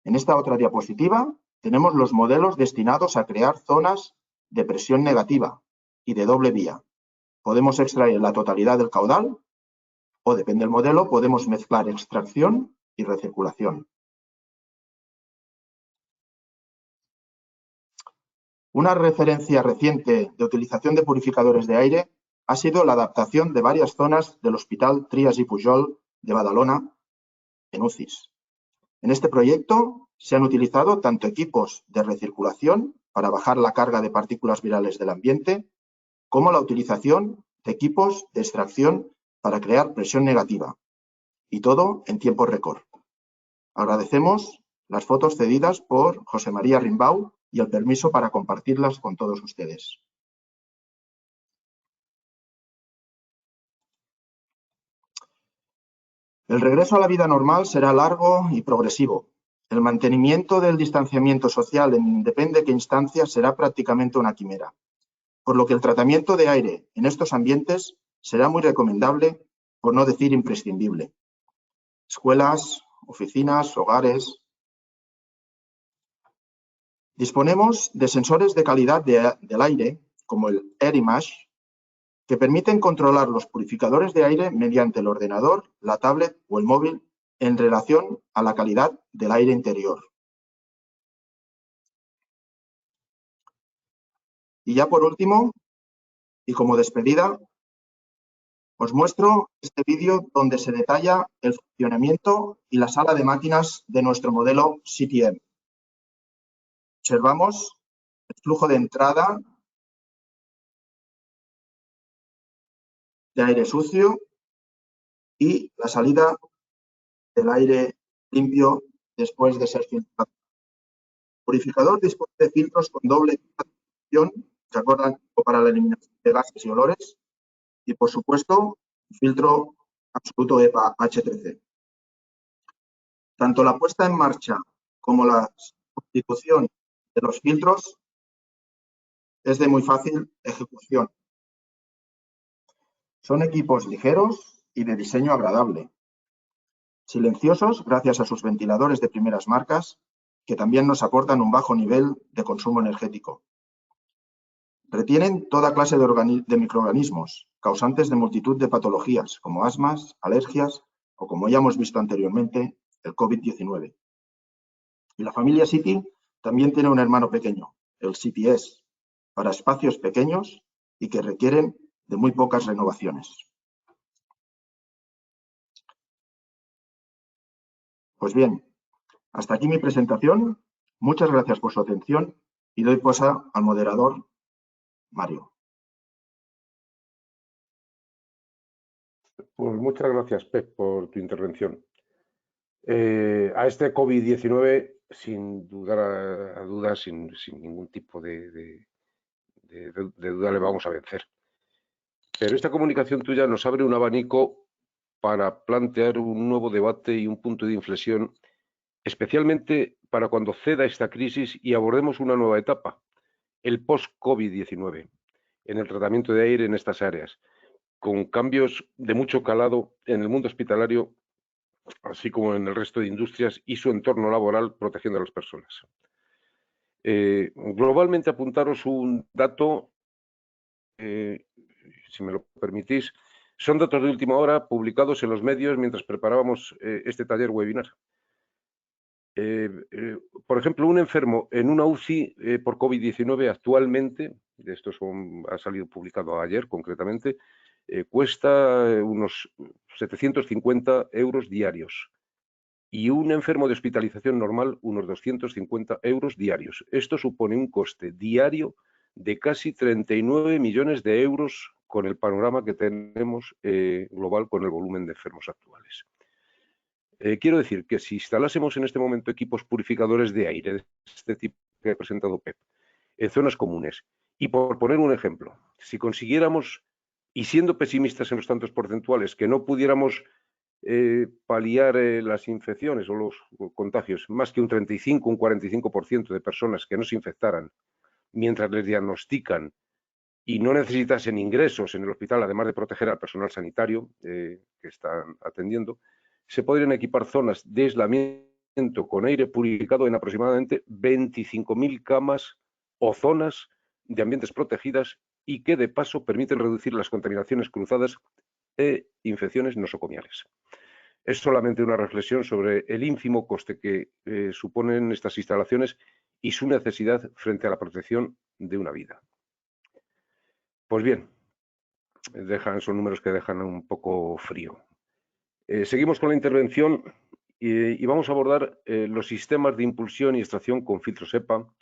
En esta otra diapositiva tenemos los modelos destinados a crear zonas de presión negativa y de doble vía. Podemos extraer la totalidad del caudal o, depende del modelo, podemos mezclar extracción y recirculación. Una referencia reciente de utilización de purificadores de aire ha sido la adaptación de varias zonas del Hospital Trias i Pujol de Badalona en UCIs. En este proyecto se han utilizado tanto equipos de recirculación para bajar la carga de partículas virales del ambiente, como la utilización de equipos de extracción para crear presión negativa, y todo en tiempo récord. Agradecemos las fotos cedidas por José María Rimbau y el permiso para compartirlas con todos ustedes. El regreso a la vida normal será largo y progresivo. El mantenimiento del distanciamiento social en depende de qué instancia será prácticamente una quimera, por lo que el tratamiento de aire en estos ambientes será muy recomendable, por no decir imprescindible. Escuelas, oficinas, hogares. Disponemos de sensores de calidad del aire, como el AirImage, que permiten controlar los purificadores de aire mediante el ordenador, la tablet o el móvil en relación a la calidad del aire interior. Y ya por último, y como despedida, os muestro este vídeo donde se detalla el funcionamiento y la sala de máquinas de nuestro modelo CTM. Observamos el flujo de entrada de aire sucio y la salida del aire limpio después de ser filtrado. El purificador dispone de filtros con doble acción, ¿se acuerdan? Para la eliminación de gases y olores, y por supuesto, filtro absoluto EPA H13. Tanto la puesta en marcha como la sustitución de los filtros es de muy fácil ejecución. Son equipos ligeros y de diseño agradable. Silenciosos gracias a sus ventiladores de primeras marcas, que también nos aportan un bajo nivel de consumo energético. Retienen toda clase de microorganismos, causantes de multitud de patologías, como asmas, alergias o, como ya hemos visto anteriormente, el COVID-19. Y la familia City también tiene un hermano pequeño, el CTS, para espacios pequeños y que requieren de muy pocas renovaciones. Pues bien, hasta aquí mi presentación. Muchas gracias por su atención y doy paso al moderador, Mario. Pues muchas gracias, Pep, por tu intervención. A este COVID-19, sin dudar a dudas, sin ningún tipo de duda, le vamos a vencer. Pero esta comunicación tuya nos abre un abanico para plantear un nuevo debate y un punto de inflexión, especialmente para cuando ceda esta crisis y abordemos una nueva etapa, el post-COVID-19, en el tratamiento de aire en estas áreas, con cambios de mucho calado en el mundo hospitalario, así como en el resto de industrias y su entorno laboral, protegiendo a las personas. Globalmente, apuntaros un dato, si me lo permitís, son datos de última hora publicados en los medios mientras preparábamos este taller webinar. Por ejemplo, un enfermo en una UCI por COVID-19 actualmente, esto ha salido publicado ayer concretamente, cuesta unos 750 euros diarios. Y un enfermo de hospitalización normal, unos 250 euros diarios. Esto supone un coste diario de casi 39 millones de euros con el panorama que tenemos global con el volumen de enfermos actuales. Quiero decir que si instalásemos en este momento equipos purificadores de aire de este tipo que ha presentado Pep, en zonas comunes, y por poner un ejemplo, si consiguiéramos, y siendo pesimistas en los tantos porcentuales, que no pudiéramos paliar las infecciones o los contagios, más que un 35, un 45% de personas que no se infectaran mientras les diagnostican y no necesitasen ingresos en el hospital, además de proteger al personal sanitario que están atendiendo, se podrían equipar zonas de aislamiento con aire purificado en aproximadamente 25.000 camas o zonas de ambientes protegidas y que de paso permiten reducir las contaminaciones cruzadas e infecciones nosocomiales. Es solamente una reflexión sobre el ínfimo coste que suponen estas instalaciones y su necesidad frente a la protección de una vida. Pues bien, son números que dejan un poco frío. Seguimos con la intervención y vamos a abordar los sistemas de impulsión y extracción con filtros EPA,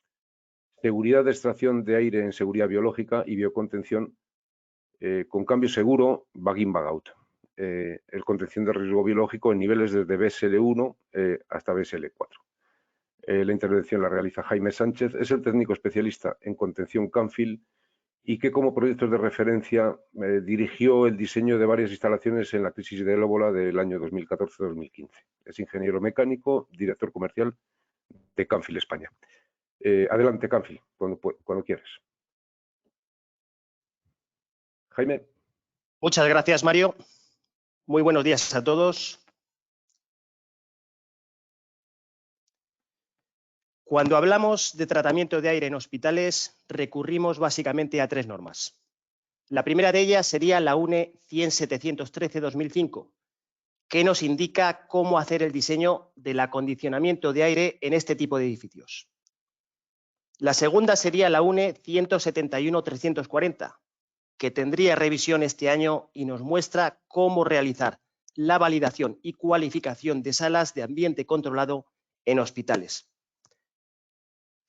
seguridad de extracción de aire en seguridad biológica y biocontención con cambio seguro, bag-in, bag-out. El contención de riesgo biológico en niveles desde BSL1 hasta BSL4. La intervención la realiza Jaime Sánchez, es el técnico especialista en contención Canfield y que como proyectos de referencia dirigió el diseño de varias instalaciones en la crisis del ébola del año 2014-2015. Es ingeniero mecánico, director comercial de Canfield España. Adelante, Canfield, cuando quieras. Jaime. Muchas gracias, Mario. Muy buenos días a todos. Cuando hablamos de tratamiento de aire en hospitales, recurrimos básicamente a tres normas. La primera de ellas sería la UNE 100-713-2005, que nos indica cómo hacer el diseño del acondicionamiento de aire en este tipo de edificios. La segunda sería la UNE 171-340, que tendría revisión este año y nos muestra cómo realizar la validación y cualificación de salas de ambiente controlado en hospitales.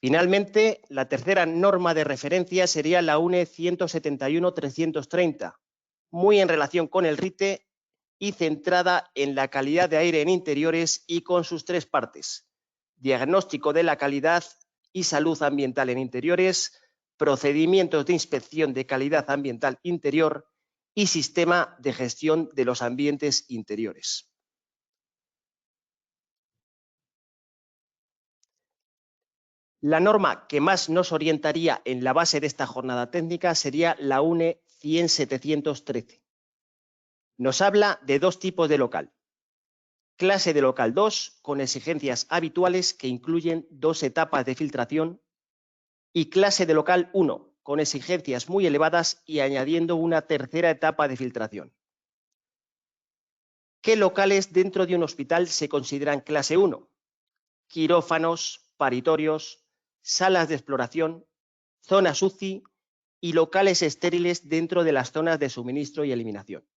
Finalmente, la tercera norma de referencia sería la UNE 171-330, muy en relación con el RITE y centrada en la calidad de aire en interiores y con sus tres partes: diagnóstico de la calidad y salud ambiental en interiores, procedimientos de inspección de calidad ambiental interior y sistema de gestión de los ambientes interiores. La norma que más nos orientaría en la base de esta jornada técnica sería la UNE 100-713. Nos habla de dos tipos de local. Clase de local 2, con exigencias habituales que incluyen 2 etapas de filtración, y clase de local 1, con exigencias muy elevadas y añadiendo una tercera etapa de filtración. ¿Qué locales dentro de un hospital se consideran clase 1? Quirófanos, paritorios, salas de exploración, zonas UCI y locales estériles dentro de las zonas de suministro y eliminación.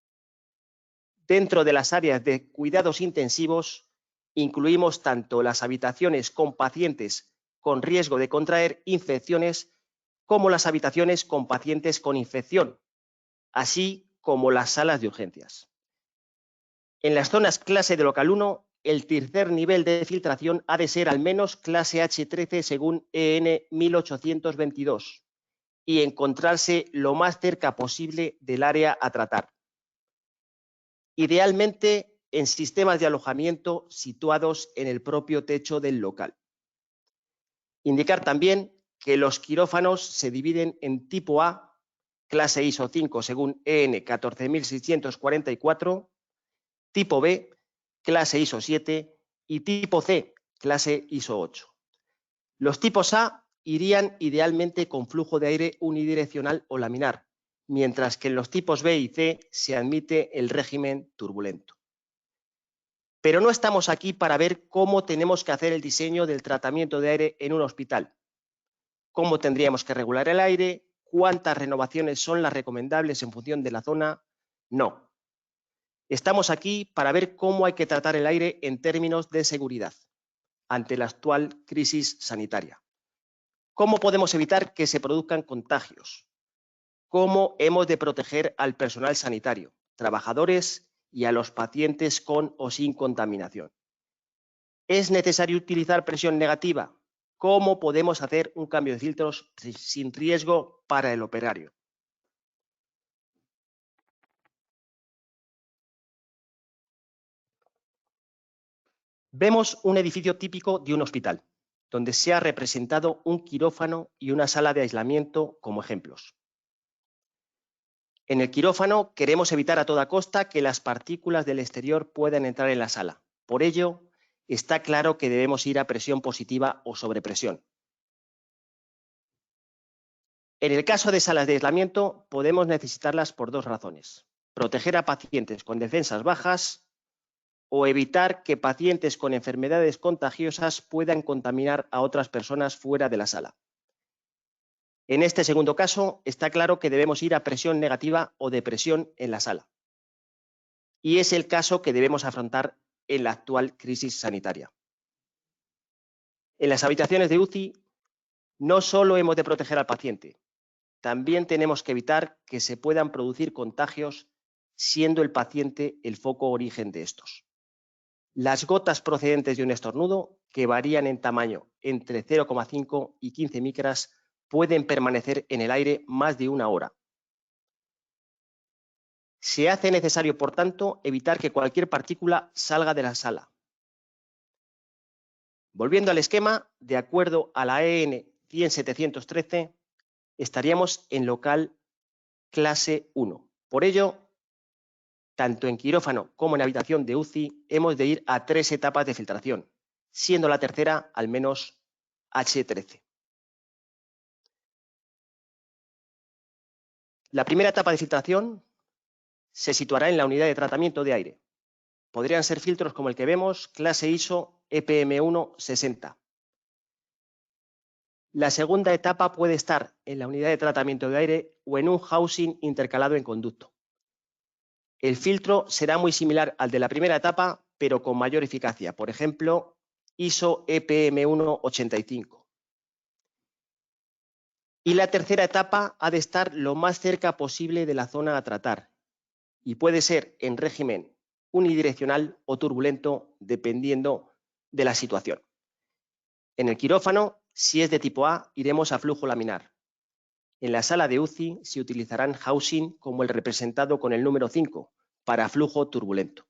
Dentro de las áreas de cuidados intensivos incluimos tanto las habitaciones con pacientes con riesgo de contraer infecciones como las habitaciones con pacientes con infección, así como las salas de urgencias. En las zonas clase de local 1, el tercer nivel de filtración ha de ser al menos clase H13 según EN 1822 y encontrarse lo más cerca posible del área a tratar. Idealmente en sistemas de alojamiento situados en el propio techo del local. Indicar también que los quirófanos se dividen en tipo A, clase ISO 5 según EN 14644, tipo B, clase ISO 7 y tipo C, clase ISO 8. Los tipos A irían idealmente con flujo de aire unidireccional o laminar, mientras que en los tipos B y C se admite el régimen turbulento. Pero no estamos aquí para ver cómo tenemos que hacer el diseño del tratamiento de aire en un hospital, cómo tendríamos que regular el aire, cuántas renovaciones son las recomendables en función de la zona. No. Estamos aquí para ver cómo hay que tratar el aire en términos de seguridad ante la actual crisis sanitaria. ¿Cómo podemos evitar que se produzcan contagios? ¿Cómo hemos de proteger al personal sanitario, trabajadores y a los pacientes con o sin contaminación? ¿Es necesario utilizar presión negativa? ¿Cómo podemos hacer un cambio de filtros sin riesgo para el operario? Vemos un edificio típico de un hospital, donde se ha representado un quirófano y una sala de aislamiento como ejemplos. En el quirófano queremos evitar a toda costa que las partículas del exterior puedan entrar en la sala. Por ello, está claro que debemos ir a presión positiva o sobrepresión. En el caso de salas de aislamiento, podemos necesitarlas por dos razones: proteger a pacientes con defensas bajas o evitar que pacientes con enfermedades contagiosas puedan contaminar a otras personas fuera de la sala. En este segundo caso, está claro que debemos ir a presión negativa o depresión en la sala. Y es el caso que debemos afrontar en la actual crisis sanitaria. En las habitaciones de UCI no solo hemos de proteger al paciente, también tenemos que evitar que se puedan producir contagios siendo el paciente el foco origen de estos. Las gotas procedentes de un estornudo, que varían en tamaño entre 0,5 y 15 micras, pueden permanecer en el aire más de una hora. Se hace necesario, por tanto, evitar que cualquier partícula salga de la sala. Volviendo al esquema, de acuerdo a la EN 10713, estaríamos en local clase 1. Por ello, tanto en quirófano como en habitación de UCI, hemos de ir a 3 etapas de filtración, siendo la tercera al menos H13. La primera etapa de filtración se situará en la unidad de tratamiento de aire. Podrían ser filtros como el que vemos, clase ISO EPM1 60. La segunda etapa puede estar en la unidad de tratamiento de aire o en un housing intercalado en conducto. El filtro será muy similar al de la primera etapa, pero con mayor eficacia. Por ejemplo, ISO EPM1 85. Y la tercera etapa ha de estar lo más cerca posible de la zona a tratar y puede ser en régimen unidireccional o turbulento, dependiendo de la situación. En el quirófano, si es de tipo A, iremos a flujo laminar. En la sala de UCI se utilizarán housing como el representado con el número 5 para flujo turbulento.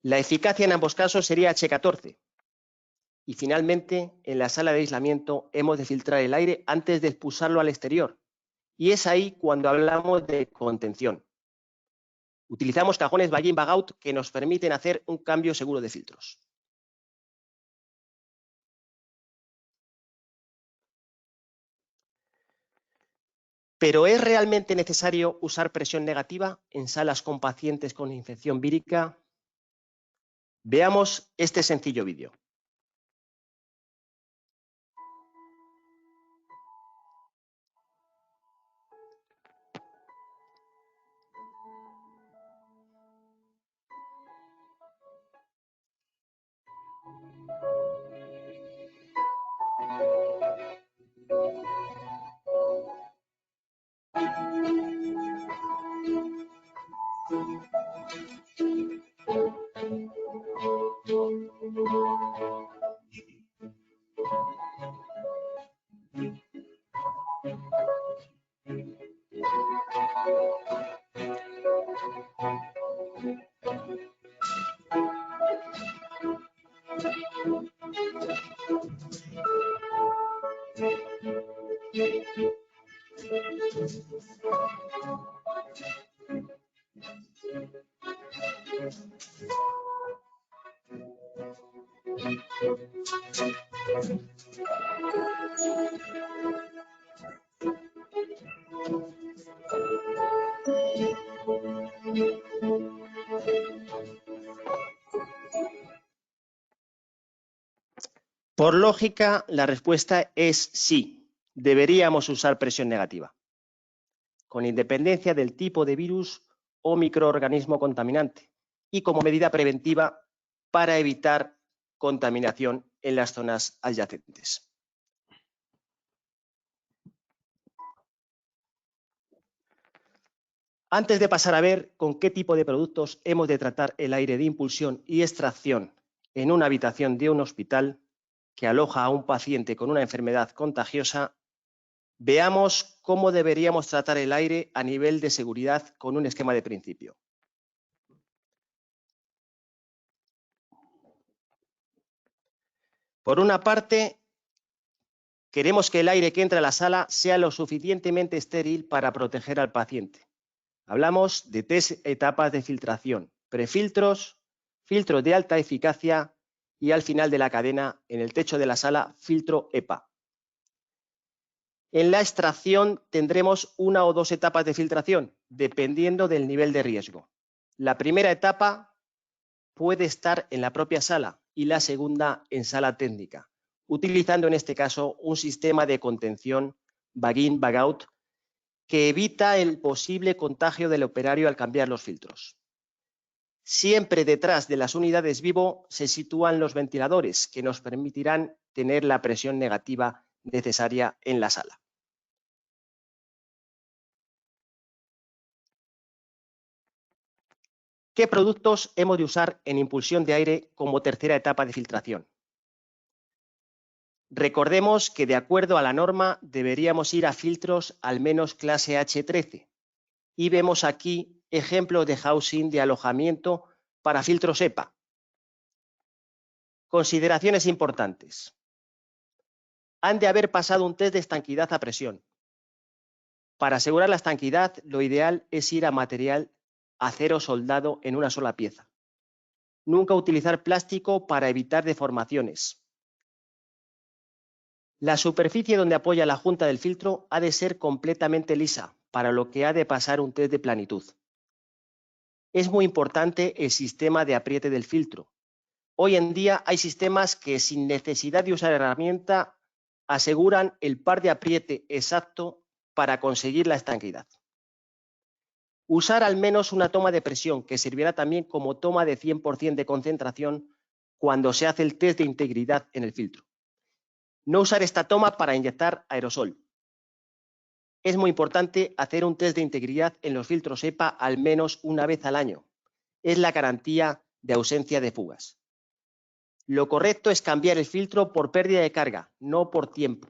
La eficacia en ambos casos sería H14. Y finalmente, en la sala de aislamiento hemos de filtrar el aire antes de expulsarlo al exterior. Y es ahí cuando hablamos de contención. Utilizamos cajones bag-in bag-out que nos permiten hacer un cambio seguro de filtros. ¿Pero es realmente necesario usar presión negativa en salas con pacientes con infección vírica? Veamos este sencillo vídeo. Por lógica, la respuesta es sí, deberíamos usar presión negativa, con independencia del tipo de virus o microorganismo contaminante y como medida preventiva para evitar contaminación en las zonas adyacentes. Antes de pasar a ver con qué tipo de productos hemos de tratar el aire de impulsión y extracción en una habitación de un hospital que aloja a un paciente con una enfermedad contagiosa, veamos cómo deberíamos tratar el aire a nivel de seguridad con un esquema de principio. Por una parte, queremos que el aire que entra a la sala sea lo suficientemente estéril para proteger al paciente. Hablamos de 3 etapas de filtración: prefiltros, filtros de alta eficacia y al final de la cadena, en el techo de la sala, filtro EPA. En la extracción tendremos 1 o 2 etapas de filtración, dependiendo del nivel de riesgo. La primera etapa puede estar en la propia sala y la segunda en sala técnica, utilizando en este caso un sistema de contención bag-in, bag-out que evita el posible contagio del operario al cambiar los filtros. Siempre detrás de las unidades vivo se sitúan los ventiladores, que nos permitirán tener la presión negativa necesaria en la sala. ¿Qué productos hemos de usar en impulsión de aire como tercera etapa de filtración? Recordemos que, de acuerdo a la norma, deberíamos ir a filtros al menos clase H13 y vemos aquí ejemplos de housing de alojamiento para filtros EPA. Consideraciones importantes. Han de haber pasado un test de estanquidad a presión. Para asegurar la estanquidad, lo ideal es ir a material acero soldado en una sola pieza. Nunca utilizar plástico para evitar deformaciones. La superficie donde apoya la junta del filtro ha de ser completamente lisa, para lo que ha de pasar un test de planitud. Es muy importante el sistema de apriete del filtro. Hoy en día hay sistemas que, sin necesidad de usar herramienta, aseguran el par de apriete exacto para conseguir la estanquidad. Usar al menos una toma de presión, que servirá también como toma de 100% de concentración cuando se hace el test de integridad en el filtro. No usar esta toma para inyectar aerosol. Es muy importante hacer un test de integridad en los filtros EPA al menos una vez al año. Es la garantía de ausencia de fugas. Lo correcto es cambiar el filtro por pérdida de carga, no por tiempo.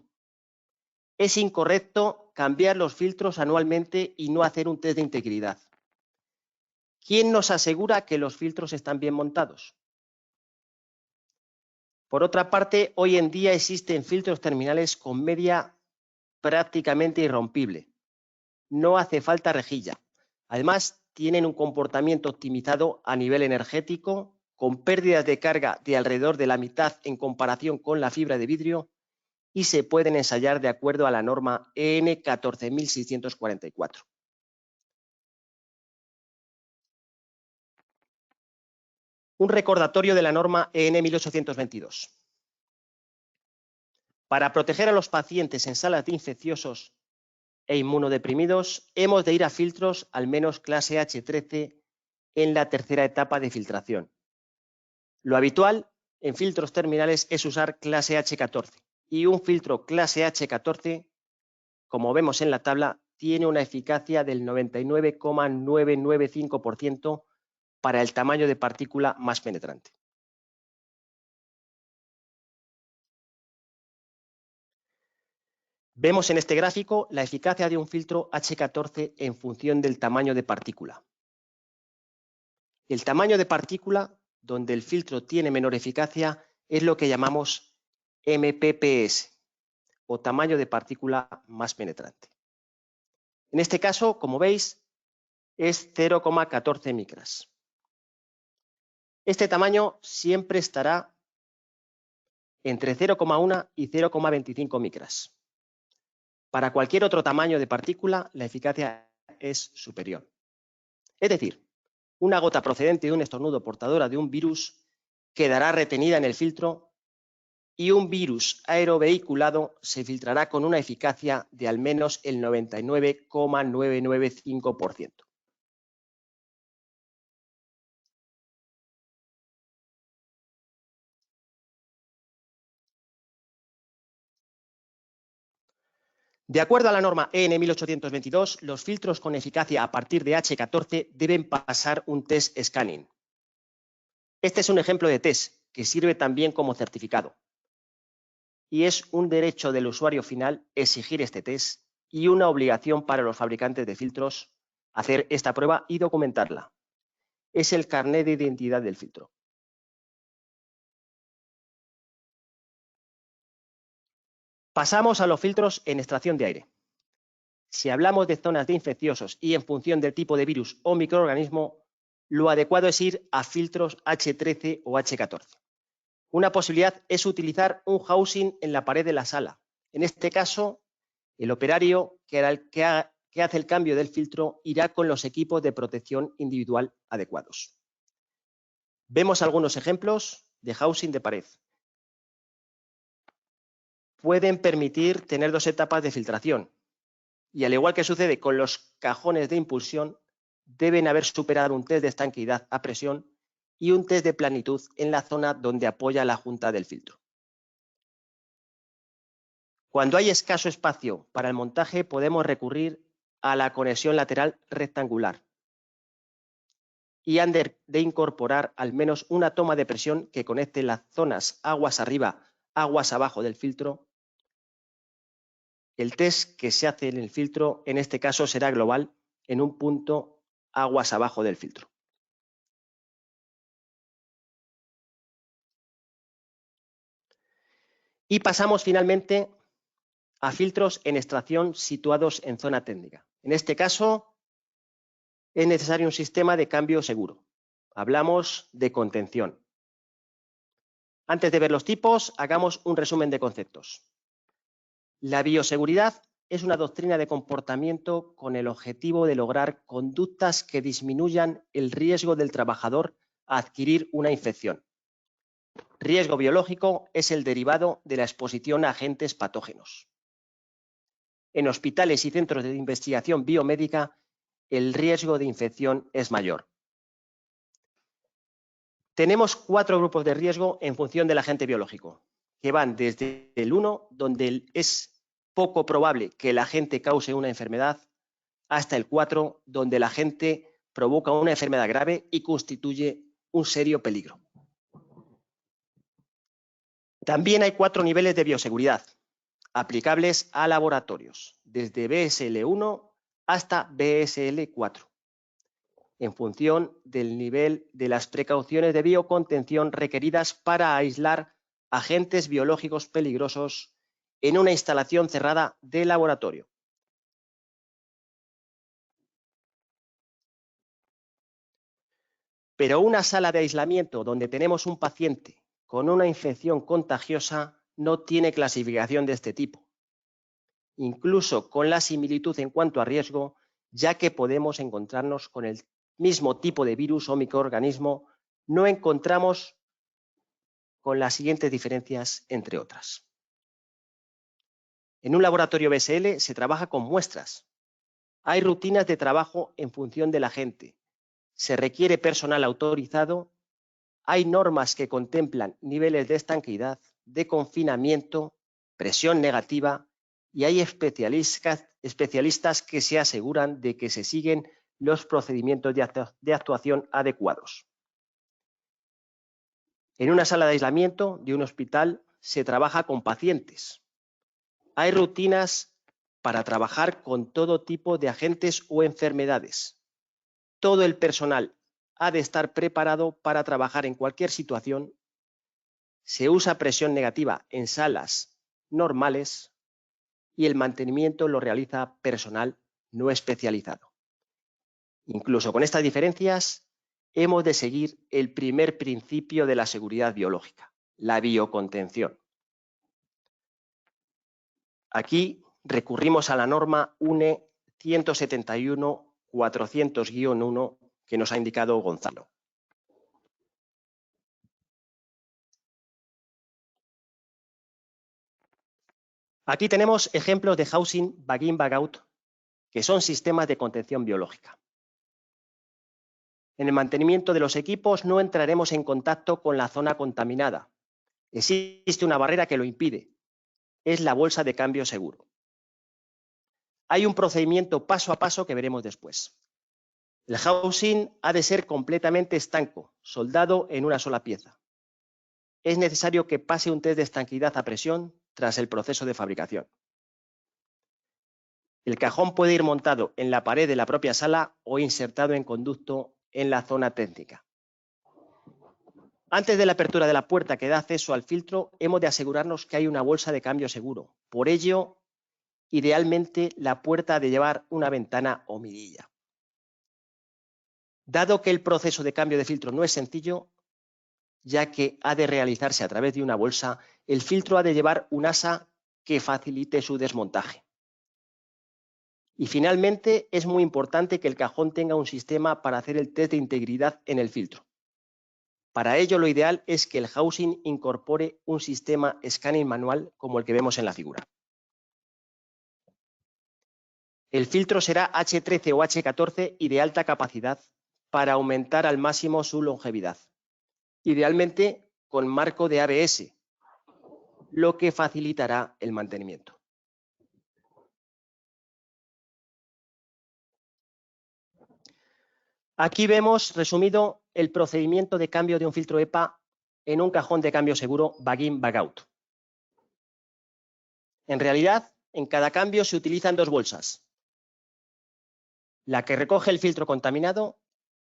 Es incorrecto cambiar los filtros anualmente y no hacer un test de integridad. ¿Quién nos asegura que los filtros están bien montados? Por otra parte, hoy en día existen filtros terminales con media prácticamente irrompible. No hace falta rejilla. Además, tienen un comportamiento optimizado a nivel energético, con pérdidas de carga de alrededor de la mitad en comparación con la fibra de vidrio, y se pueden ensayar de acuerdo a la norma EN 14644. Un recordatorio de la norma EN 1822. Para proteger a los pacientes en salas de infecciosos e inmunodeprimidos, hemos de ir a filtros al menos clase H13 en la tercera etapa de filtración. Lo habitual en filtros terminales es usar clase H14 y un filtro clase H14, como vemos en la tabla, tiene una eficacia del 99,995% para el tamaño de partícula más penetrante. Vemos en este gráfico la eficacia de un filtro H14 en función del tamaño de partícula. El tamaño de partícula donde el filtro tiene menor eficacia es lo que llamamos MPPS, o tamaño de partícula más penetrante. En este caso, como veis, es 0,14 micras. Este tamaño siempre estará entre 0,1 y 0,25 micras. Para cualquier otro tamaño de partícula, la eficacia es superior. Es decir, una gota procedente de un estornudo portadora de un virus quedará retenida en el filtro y un virus aerovehiculado se filtrará con una eficacia de al menos el 99,995%. De acuerdo a la norma EN 1822, los filtros con eficacia a partir de H14 deben pasar un test scanning. Este es un ejemplo de test que sirve también como certificado. Y es un derecho del usuario final exigir este test y una obligación para los fabricantes de filtros hacer esta prueba y documentarla. Es el carnet de identidad del filtro. Pasamos a los filtros en extracción de aire. Si hablamos de zonas de infecciosos y en función del tipo de virus o microorganismo, lo adecuado es ir a filtros H13 o H14. Una posibilidad es utilizar un housing en la pared de la sala. En este caso, el operario que hace el cambio del filtro irá con los equipos de protección individual adecuados. Vemos algunos ejemplos de housing de pared. Pueden permitir tener dos etapas de filtración y, al igual que sucede con los cajones de impulsión, deben haber superado un test de estanquidad a presión y un test de planitud en la zona donde apoya la junta del filtro. Cuando hay escaso espacio para el montaje, podemos recurrir a la conexión lateral rectangular y han de incorporar al menos una toma de presión que conecte las zonas aguas arriba, aguas abajo del filtro. El test que se hace en el filtro, en este caso, será global en un punto aguas abajo del filtro. Y pasamos finalmente a filtros en extracción situados en zona técnica. En este caso, es necesario un sistema de cambio seguro. Hablamos de contención. Antes de ver los tipos, hagamos un resumen de conceptos. La bioseguridad es una doctrina de comportamiento con el objetivo de lograr conductas que disminuyan el riesgo del trabajador a adquirir una infección. Riesgo biológico es el derivado de la exposición a agentes patógenos. En hospitales y centros de investigación biomédica, el riesgo de infección es mayor. Tenemos 4 grupos de riesgo en función del agente biológico, que van desde el 1, donde es poco probable que el agente cause una enfermedad, hasta el 4, donde el agente provoca una enfermedad grave y constituye un serio peligro. También hay 4 niveles de bioseguridad aplicables a laboratorios, desde BSL-1 hasta BSL-4, en función del nivel de las precauciones de biocontención requeridas para aislar agentes biológicos peligrosos en una instalación cerrada de laboratorio. Pero una sala de aislamiento donde tenemos un paciente con una infección contagiosa no tiene clasificación de este tipo, incluso con la similitud en cuanto a riesgo, ya que podemos encontrarnos con el mismo tipo de virus o microorganismo, no encontramos con las siguientes diferencias, entre otras. En un laboratorio BSL se trabaja con muestras. Hay rutinas de trabajo en función del agente. Se requiere personal autorizado. Hay normas que contemplan niveles de estanqueidad, de confinamiento, presión negativa y hay especialistas que se aseguran de que se siguen los procedimientos de actuación adecuados. En una sala de aislamiento de un hospital se trabaja con pacientes. Hay rutinas para trabajar con todo tipo de agentes o enfermedades. Todo el personal ha de estar preparado para trabajar en cualquier situación. Se usa presión negativa en salas normales y el mantenimiento lo realiza personal no especializado. Incluso con estas diferencias, hemos de seguir el primer principio de la seguridad biológica, la biocontención. Aquí recurrimos a la norma UNE 171-400-1 que nos ha indicado Gonzalo. Aquí tenemos ejemplos de housing bag-in, bag-out, que son sistemas de contención biológica. En el mantenimiento de los equipos no entraremos en contacto con la zona contaminada. Existe una barrera que lo impide. Es la bolsa de cambio seguro. Hay un procedimiento paso a paso que veremos después. El housing ha de ser completamente estanco, soldado en una sola pieza. Es necesario que pase un test de estanqueidad a presión tras el proceso de fabricación. El cajón puede ir montado en la pared de la propia sala o insertado en conducto en la zona técnica. Antes de la apertura de la puerta que da acceso al filtro, hemos de asegurarnos que hay una bolsa de cambio seguro. Por ello, idealmente, la puerta ha de llevar una ventana o mirilla. Dado que el proceso de cambio de filtro no es sencillo, ya que ha de realizarse a través de una bolsa, el filtro ha de llevar un asa que facilite su desmontaje. Y finalmente, es muy importante que el cajón tenga un sistema para hacer el test de integridad en el filtro. Para ello, lo ideal es que el housing incorpore un sistema scanning manual como el que vemos en la figura. El filtro será H13 o H14 y de alta capacidad para aumentar al máximo su longevidad. idealmente con marco de ABS, lo que facilitará el mantenimiento. Aquí vemos resumido el procedimiento de cambio de un filtro EPA en un cajón de cambio seguro Bag-in, Bag-out. En realidad, en cada cambio se utilizan dos bolsas, la que recoge el filtro contaminado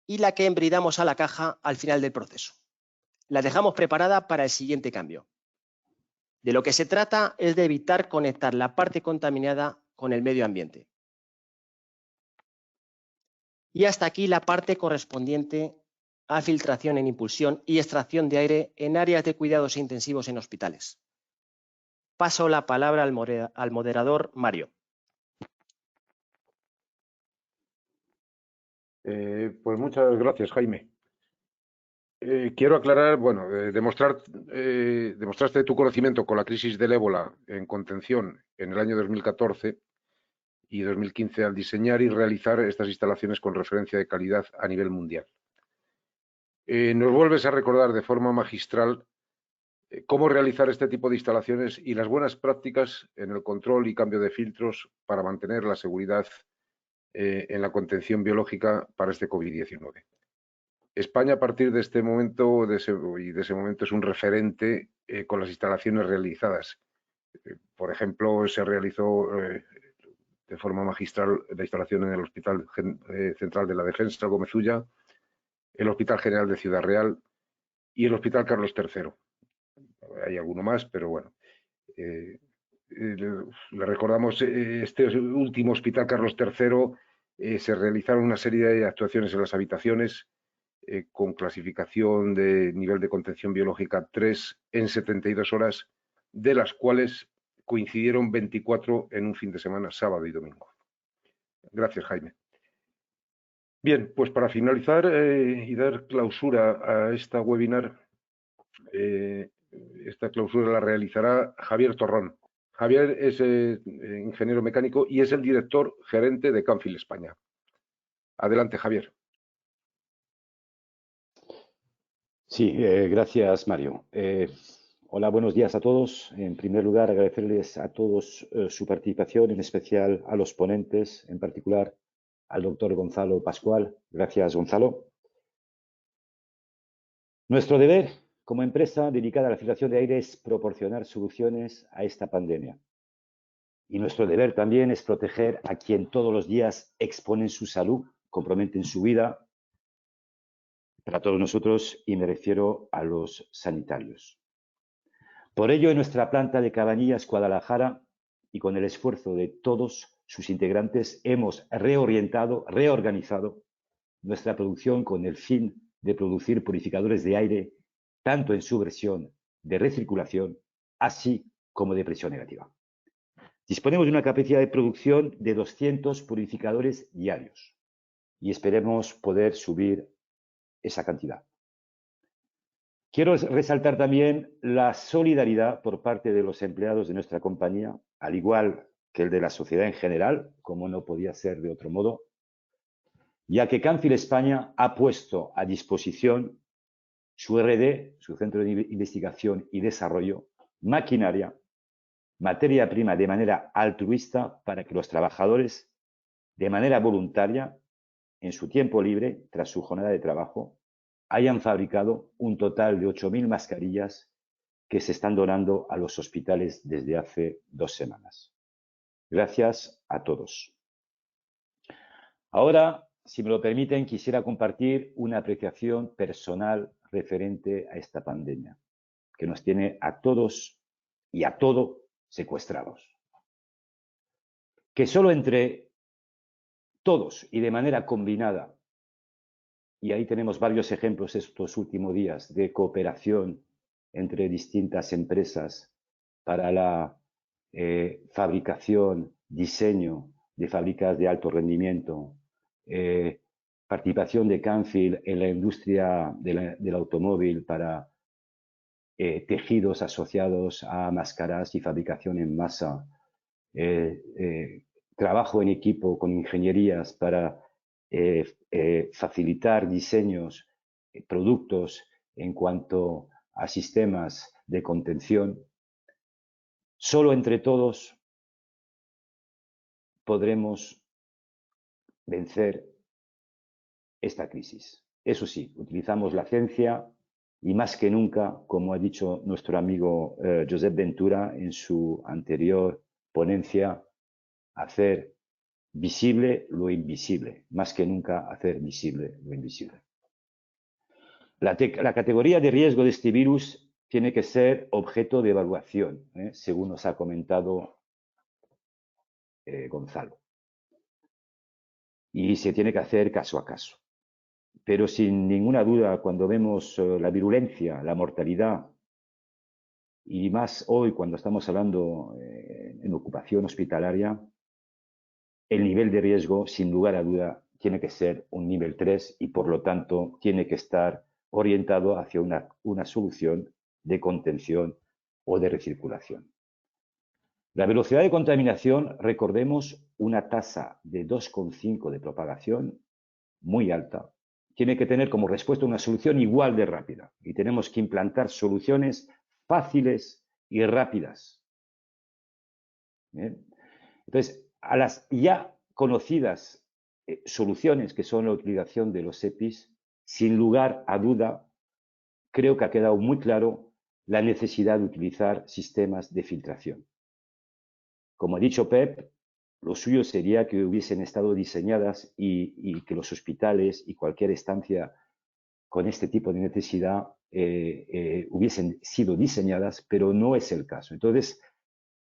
y la que embridamos a la caja al final del proceso. La dejamos preparada para el siguiente cambio. De lo que se trata es de evitar conectar la parte contaminada con el medio ambiente. Y hasta aquí la parte correspondiente a filtración en impulsión y extracción de aire en áreas de cuidados intensivos en hospitales. Paso la palabra al moderador Mario. Pues muchas gracias, Jaime. Quiero aclarar, bueno, demostraste tu conocimiento con la crisis del ébola en contención en el año 2014 y 2015 al diseñar y realizar estas instalaciones con referencia de calidad a nivel mundial. Nos vuelves a recordar de forma magistral cómo realizar este tipo de instalaciones y las buenas prácticas en el control y cambio de filtros para mantener la seguridad en la contención biológica para este COVID-19. España, a partir de este momento de ese momento, es un referente con las instalaciones realizadas. Por ejemplo, se realizó de forma magistral la instalación en el Hospital Central de la Defensa, Gómez Ulla, el Hospital General de Ciudad Real y el Hospital Carlos III. Hay alguno más, pero bueno. Le recordamos, este último Hospital Carlos III se realizaron una serie de actuaciones en las habitaciones con clasificación de nivel de contención biológica 3 en 72 horas, de las cuales coincidieron 24 en un fin de semana, sábado y domingo. Gracias, Jaime. Bien, pues para finalizar y dar clausura a esta webinar, esta clausura la realizará Javier Torrón. Javier es ingeniero mecánico y es el director gerente de Canfield España. Adelante, Javier. Sí, gracias, Mario. Hola, buenos días a todos. En primer lugar, agradecerles a todos su participación, en especial a los ponentes, en particular al doctor Gonzalo Pascual. Gracias, Gonzalo. Nuestro deber como empresa dedicada a la filtración de aire es proporcionar soluciones a esta pandemia. Y nuestro deber también es proteger a quien todos los días exponen su salud, comprometen su vida, para todos nosotros, y me refiero a los sanitarios. Por ello, en nuestra planta de Cabanillas, Guadalajara, y con el esfuerzo de todos sus integrantes, hemos reorganizado nuestra producción con el fin de producir purificadores de aire, tanto en su versión de recirculación, así como de presión negativa. Disponemos de una capacidad de producción de 200 purificadores diarios y esperemos poder subir esa cantidad. Quiero resaltar también la solidaridad por parte de los empleados de nuestra compañía, al igual que el de la sociedad en general, como no podía ser de otro modo, ya que Canfield España ha puesto a disposición su R&D, su Centro de Investigación y Desarrollo, maquinaria, materia prima de manera altruista para que los trabajadores, de manera voluntaria, en su tiempo libre, tras su jornada de trabajo, hayan fabricado un total de 8.000 mascarillas que se están donando a los hospitales desde hace 2 semanas. Gracias a todos. Ahora, si me lo permiten, quisiera compartir una apreciación personal referente a esta pandemia, que nos tiene a todos y a todo secuestrados. Que solo entre todos y de manera combinada, y ahí tenemos varios ejemplos estos últimos días de cooperación entre distintas empresas para la fabricación, diseño de fábricas de alto rendimiento, participación de Canfield en la industria del automóvil para tejidos asociados a máscaras y fabricación en masa, trabajo en equipo con ingenierías para facilitar diseños, productos en cuanto a sistemas de contención, solo entre todos podremos vencer esta crisis. Eso sí, utilizamos la ciencia y más que nunca, como ha dicho nuestro amigo Josep Ventura en su anterior ponencia, hacer visible lo invisible, más que nunca hacer visible lo invisible. La categoría de riesgo de este virus tiene que ser objeto de evaluación, según nos ha comentado Gonzalo. Y se tiene que hacer caso a caso. Pero sin ninguna duda, cuando vemos la virulencia, la mortalidad, y más hoy cuando estamos hablando en ocupación hospitalaria, el nivel de riesgo, sin lugar a duda, tiene que ser un nivel 3 y, por lo tanto, tiene que estar orientado hacia una solución de contención o de recirculación. La velocidad de contaminación, recordemos, una tasa de 2,5 de propagación muy alta, tiene que tener como respuesta una solución igual de rápida y tenemos que implantar soluciones fáciles y rápidas. ¿Bien? Entonces, a las ya conocidas soluciones que son la utilización de los EPIs, sin lugar a duda, creo que ha quedado muy claro la necesidad de utilizar sistemas de filtración. Como ha dicho Pep, lo suyo sería que hubiesen estado diseñadas y que los hospitales y cualquier estancia con este tipo de necesidad hubiesen sido diseñadas, pero no es el caso. Entonces,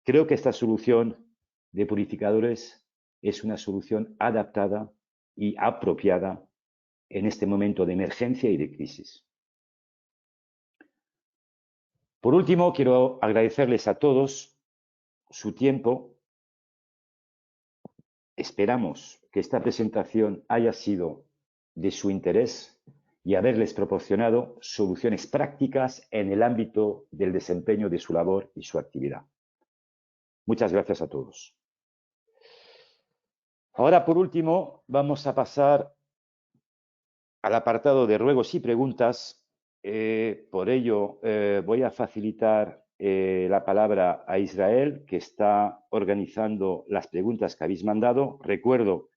creo que esta solución de purificadores es una solución adaptada y apropiada en este momento de emergencia y de crisis. Por último, quiero agradecerles a todos su tiempo. Esperamos que esta presentación haya sido de su interés y haberles proporcionado soluciones prácticas en el ámbito del desempeño de su labor y su actividad. Muchas gracias a todos. Ahora, por último, vamos a pasar al apartado de ruegos y preguntas. Por ello, voy a facilitar la palabra a Israel, que está organizando las preguntas que habéis mandado. Recuerdo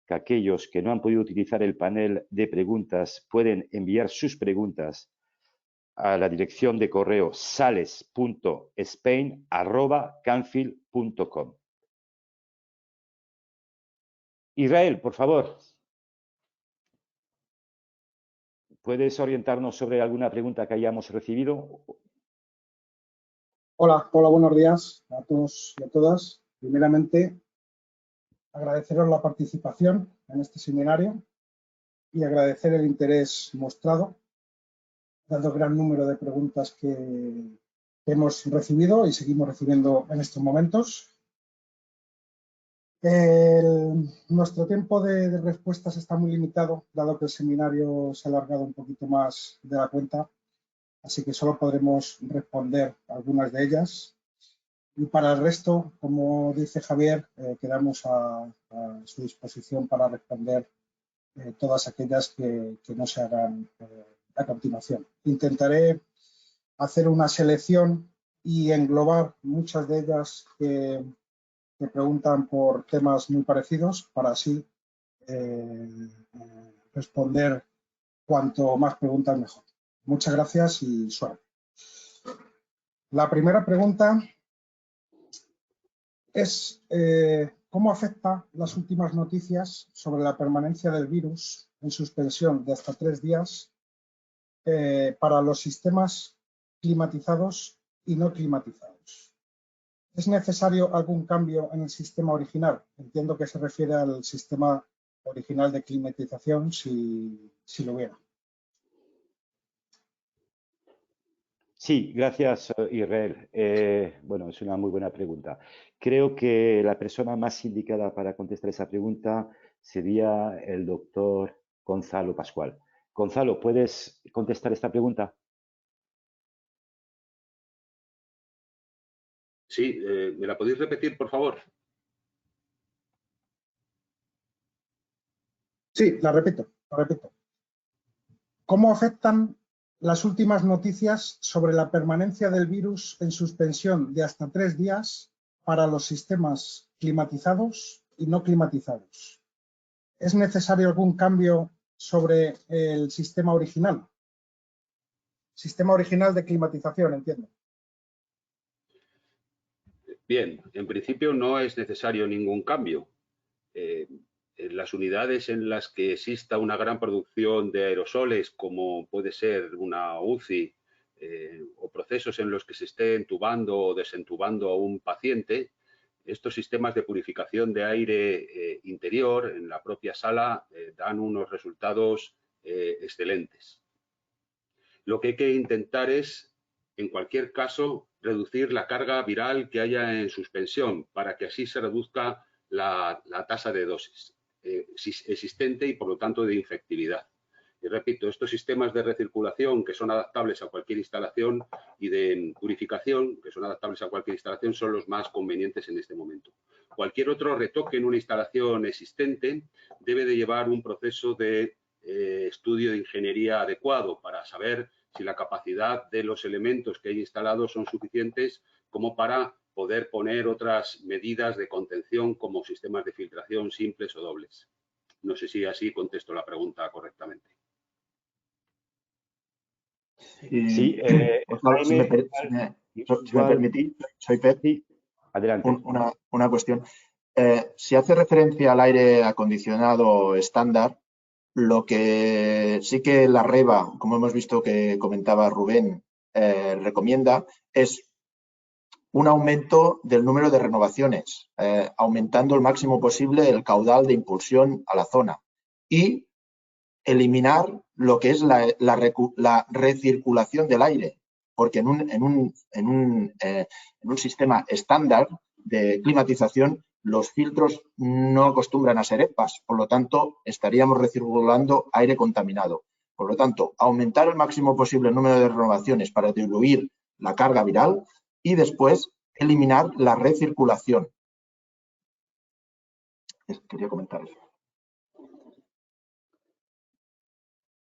que aquellos que no han podido utilizar el panel de preguntas pueden enviar sus preguntas a la dirección de correo sales.spain@canfield.com. Israel, por favor, ¿puedes orientarnos sobre alguna pregunta que hayamos recibido? Hola, buenos días a todos y a todas. Primeramente, agradeceros la participación en este seminario y agradecer el interés mostrado, dado el gran número de preguntas que hemos recibido y seguimos recibiendo en estos momentos. Nuestro tiempo de respuestas está muy limitado, dado que el seminario se ha alargado un poquito más de la cuenta, así que solo podremos responder algunas de ellas. Y para el resto, como dice Javier, quedamos a su disposición para responder todas aquellas que no se hagan a continuación. Intentaré hacer una selección y englobar muchas de ellas que preguntan por temas muy parecidos para así responder cuanto más preguntas mejor. Muchas gracias y suerte. La primera pregunta es cómo afecta las últimas noticias sobre la permanencia del virus en suspensión de hasta 3 días para los sistemas climatizados y no climatizados. ¿Es necesario algún cambio en el sistema original? Entiendo que se refiere al sistema original de climatización, si lo hubiera. Sí, gracias, Israel. Bueno, es una muy buena pregunta. Creo que la persona más indicada para contestar esa pregunta sería el doctor Gonzalo Pascual. Gonzalo, ¿puedes contestar esta pregunta? Sí, ¿me la podéis repetir, por favor? Sí, la repito. ¿Cómo afectan las últimas noticias sobre la permanencia del virus en suspensión de hasta 3 días para los sistemas climatizados y no climatizados. ¿Es necesario algún cambio sobre el sistema original? Sistema original de climatización, entiendo. Bien, en principio no es necesario ningún cambio. En las unidades en las que exista una gran producción de aerosoles, como puede ser una UCI, o procesos en los que se esté entubando o desentubando a un paciente, estos sistemas de purificación de aire interior en la propia sala dan unos resultados excelentes. Lo que hay que intentar es, en cualquier caso, reducir la carga viral que haya en suspensión para que así se reduzca la tasa de dosis existente y, por lo tanto, de infectividad. Y repito, estos sistemas de recirculación que son adaptables a cualquier instalación y de purificación que son adaptables a cualquier instalación son los más convenientes en este momento. Cualquier otro retoque en una instalación existente debe de llevar un proceso de estudio de ingeniería adecuado para saber si la capacidad de los elementos que hay instalados son suficientes como para poder poner otras medidas de contención como sistemas de filtración simples o dobles. No sé si así contesto la pregunta correctamente. Sí, si me permitís, soy Pep. Sí, adelante. Una cuestión. Si hace referencia al aire acondicionado estándar, lo que sí que la REBA, como hemos visto que comentaba Rubén, recomienda es un aumento del número de renovaciones, aumentando el máximo posible el caudal de impulsión a la zona y eliminar lo que es la recirculación del aire, porque en un sistema estándar de climatización los filtros no acostumbran a ser EPAs, por lo tanto estaríamos recirculando aire contaminado. Por lo tanto, aumentar el máximo posible el número de renovaciones para diluir la carga viral y después eliminar la recirculación. Quería comentar eso.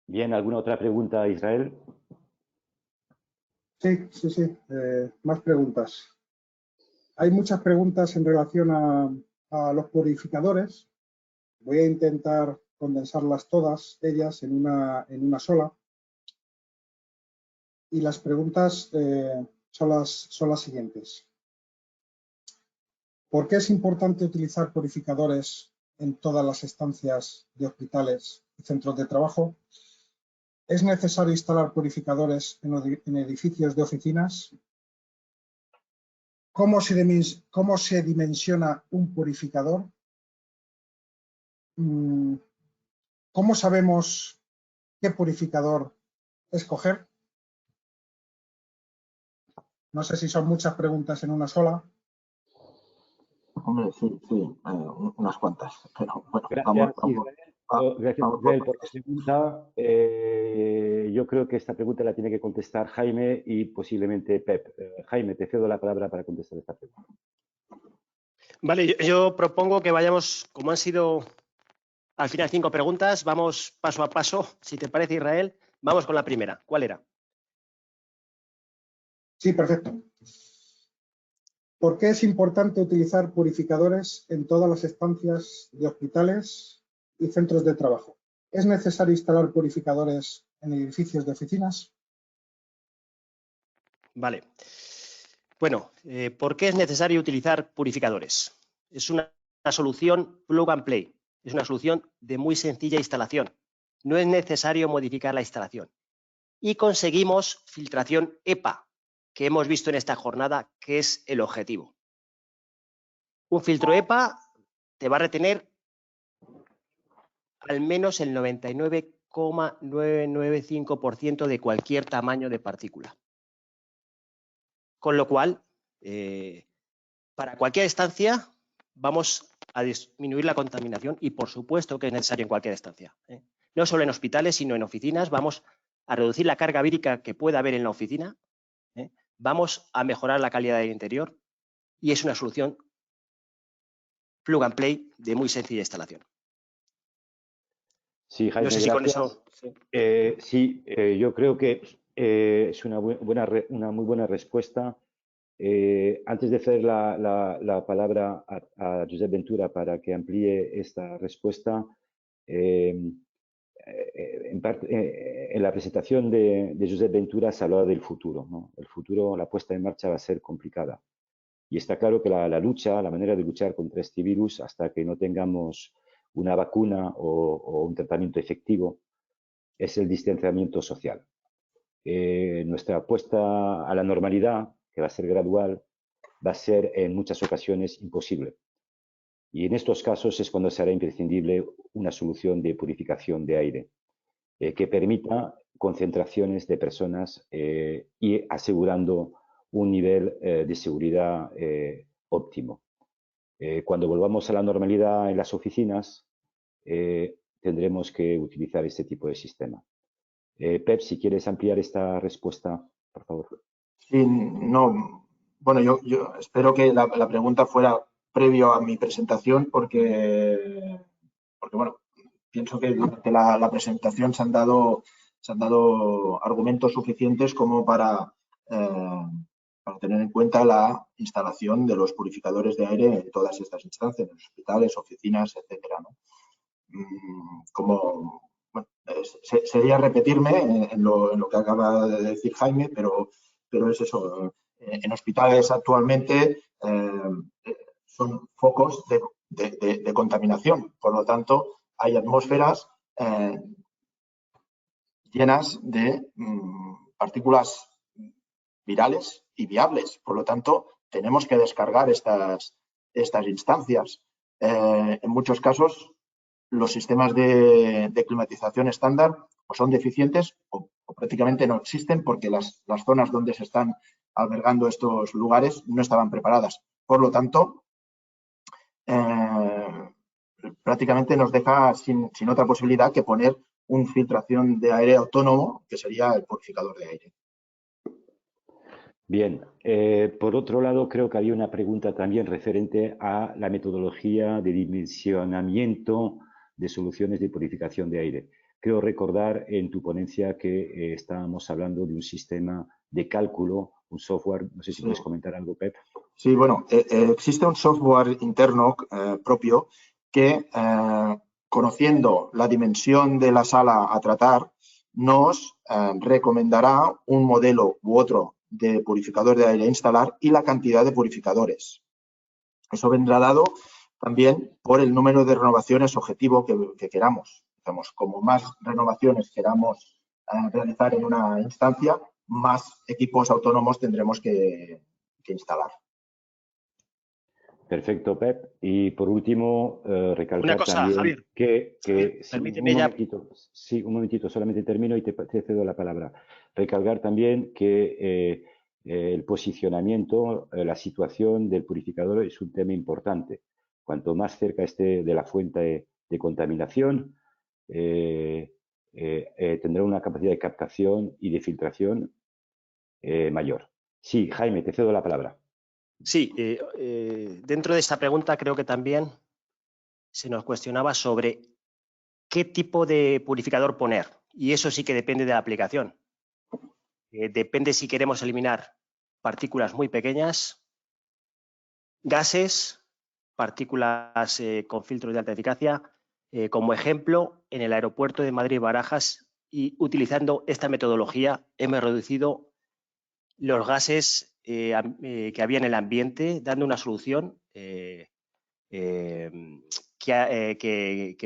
Bien, ¿alguna otra pregunta, Israel? Sí. Más preguntas. Hay muchas preguntas en relación a los purificadores. Voy a intentar condensarlas todas ellas en una sola. Y las preguntas son las siguientes. ¿Por qué es importante utilizar purificadores en todas las estancias de hospitales y centros de trabajo? ¿Es necesario instalar purificadores en edificios de oficinas? ¿Cómo se dimensiona un purificador? ¿Cómo sabemos qué purificador escoger? No sé si son muchas preguntas en una sola. Hombre, sí, unas cuantas. Pero bueno, Gracias, Israel, por la pregunta. Yo creo que esta pregunta la tiene que contestar Jaime y posiblemente Pep. Jaime, te cedo la palabra para contestar esta pregunta. Vale, yo propongo que vayamos, como han sido al final 5 preguntas, vamos paso a paso. Si te parece, Israel, vamos con la primera. ¿Cuál era? Sí, perfecto. ¿Por qué es importante utilizar purificadores en todas las estancias de hospitales y centros de trabajo? ¿Es necesario instalar purificadores en edificios de oficinas? Vale. Bueno, ¿por qué es necesario utilizar purificadores? Es una solución plug and play. Es una solución de muy sencilla instalación. No es necesario modificar la instalación. Y conseguimos filtración EPA, que hemos visto en esta jornada, que es el objetivo. Un filtro EPA te va a retener al menos el 99,995% de cualquier tamaño de partícula. Con lo cual, para cualquier estancia vamos a disminuir la contaminación y, por supuesto, que es necesario en cualquier estancia. No solo en hospitales, sino en oficinas. Vamos a reducir la carga vírica que pueda haber en la oficina. Vamos a mejorar la calidad del interior y es una solución plug and play de muy sencilla instalación. Sí, Jaime, no sé si gracias. con eso... Sí, yo creo que es una muy buena respuesta. Antes de hacer la palabra a Josep Ventura para que amplíe esta respuesta, en la presentación de Josep Ventura se hablaba del futuro, ¿no? El futuro, la puesta en marcha va a ser complicada. Y está claro que la manera de luchar contra este virus, hasta que no tengamos una vacuna o un tratamiento efectivo, es el distanciamiento social. Nuestra apuesta a la normalidad, que va a ser gradual, va a ser en muchas ocasiones imposible. Y en estos casos es cuando será imprescindible una solución de purificación de aire que permita concentraciones de personas y asegurando un nivel de seguridad óptimo. Cuando volvamos a la normalidad en las oficinas, tendremos que utilizar este tipo de sistema. Pep, si quieres ampliar esta respuesta, por favor. Sí, no, bueno, yo espero que la pregunta fuera previo a mi presentación porque bueno, pienso que durante la presentación se han dado argumentos suficientes como para tener en cuenta la instalación de los purificadores de aire en todas estas instancias, en hospitales, oficinas, etcétera, ¿no? Bueno, sería repetirme en lo que acaba de decir Jaime, pero es eso. En hospitales actualmente son focos de contaminación, por lo tanto hay atmósferas llenas de partículas virales y viables, por lo tanto tenemos que descargar estas instancias. En muchos casos los sistemas de climatización estándar o son deficientes o prácticamente no existen porque las zonas donde se están albergando estos lugares no estaban preparadas. Por lo tanto, prácticamente nos deja sin otra posibilidad que poner una filtración de aire autónomo, que sería el purificador de aire. Bien, por otro lado, creo que había una pregunta también referente a la metodología de dimensionamiento de soluciones de purificación de aire. Creo recordar en tu ponencia que estábamos hablando de un sistema de cálculo, un software. No sé si puedes comentar algo, Pep. Sí, bueno, existe un software interno propio que, conociendo la dimensión de la sala a tratar, nos recomendará un modelo u otro de purificador de aire a instalar y la cantidad de purificadores. Eso vendrá dado también por el número de renovaciones objetivo que queramos. Digamos, como más renovaciones queramos realizar en una instancia, más equipos autónomos tendremos que instalar. Perfecto, Pep. Y por último, recalcar una cosa, también Javier, que sí, permíteme ya. Un momentito, solamente termino y te cedo la palabra. Recalcar también que el posicionamiento, la situación del purificador es un tema importante. Cuanto más cerca esté de la fuente de contaminación, tendrá una capacidad de captación y de filtración mayor. Sí, Jaime, te cedo la palabra. Sí, dentro de esta pregunta creo que también se nos cuestionaba sobre qué tipo de purificador poner. Y eso sí que depende de la aplicación. Depende si queremos eliminar partículas muy pequeñas, gases, partículas con filtros de alta eficacia. Como ejemplo, en el aeropuerto de Madrid-Barajas, y utilizando esta metodología, hemos reducido los gases que había en el ambiente, dando una solución que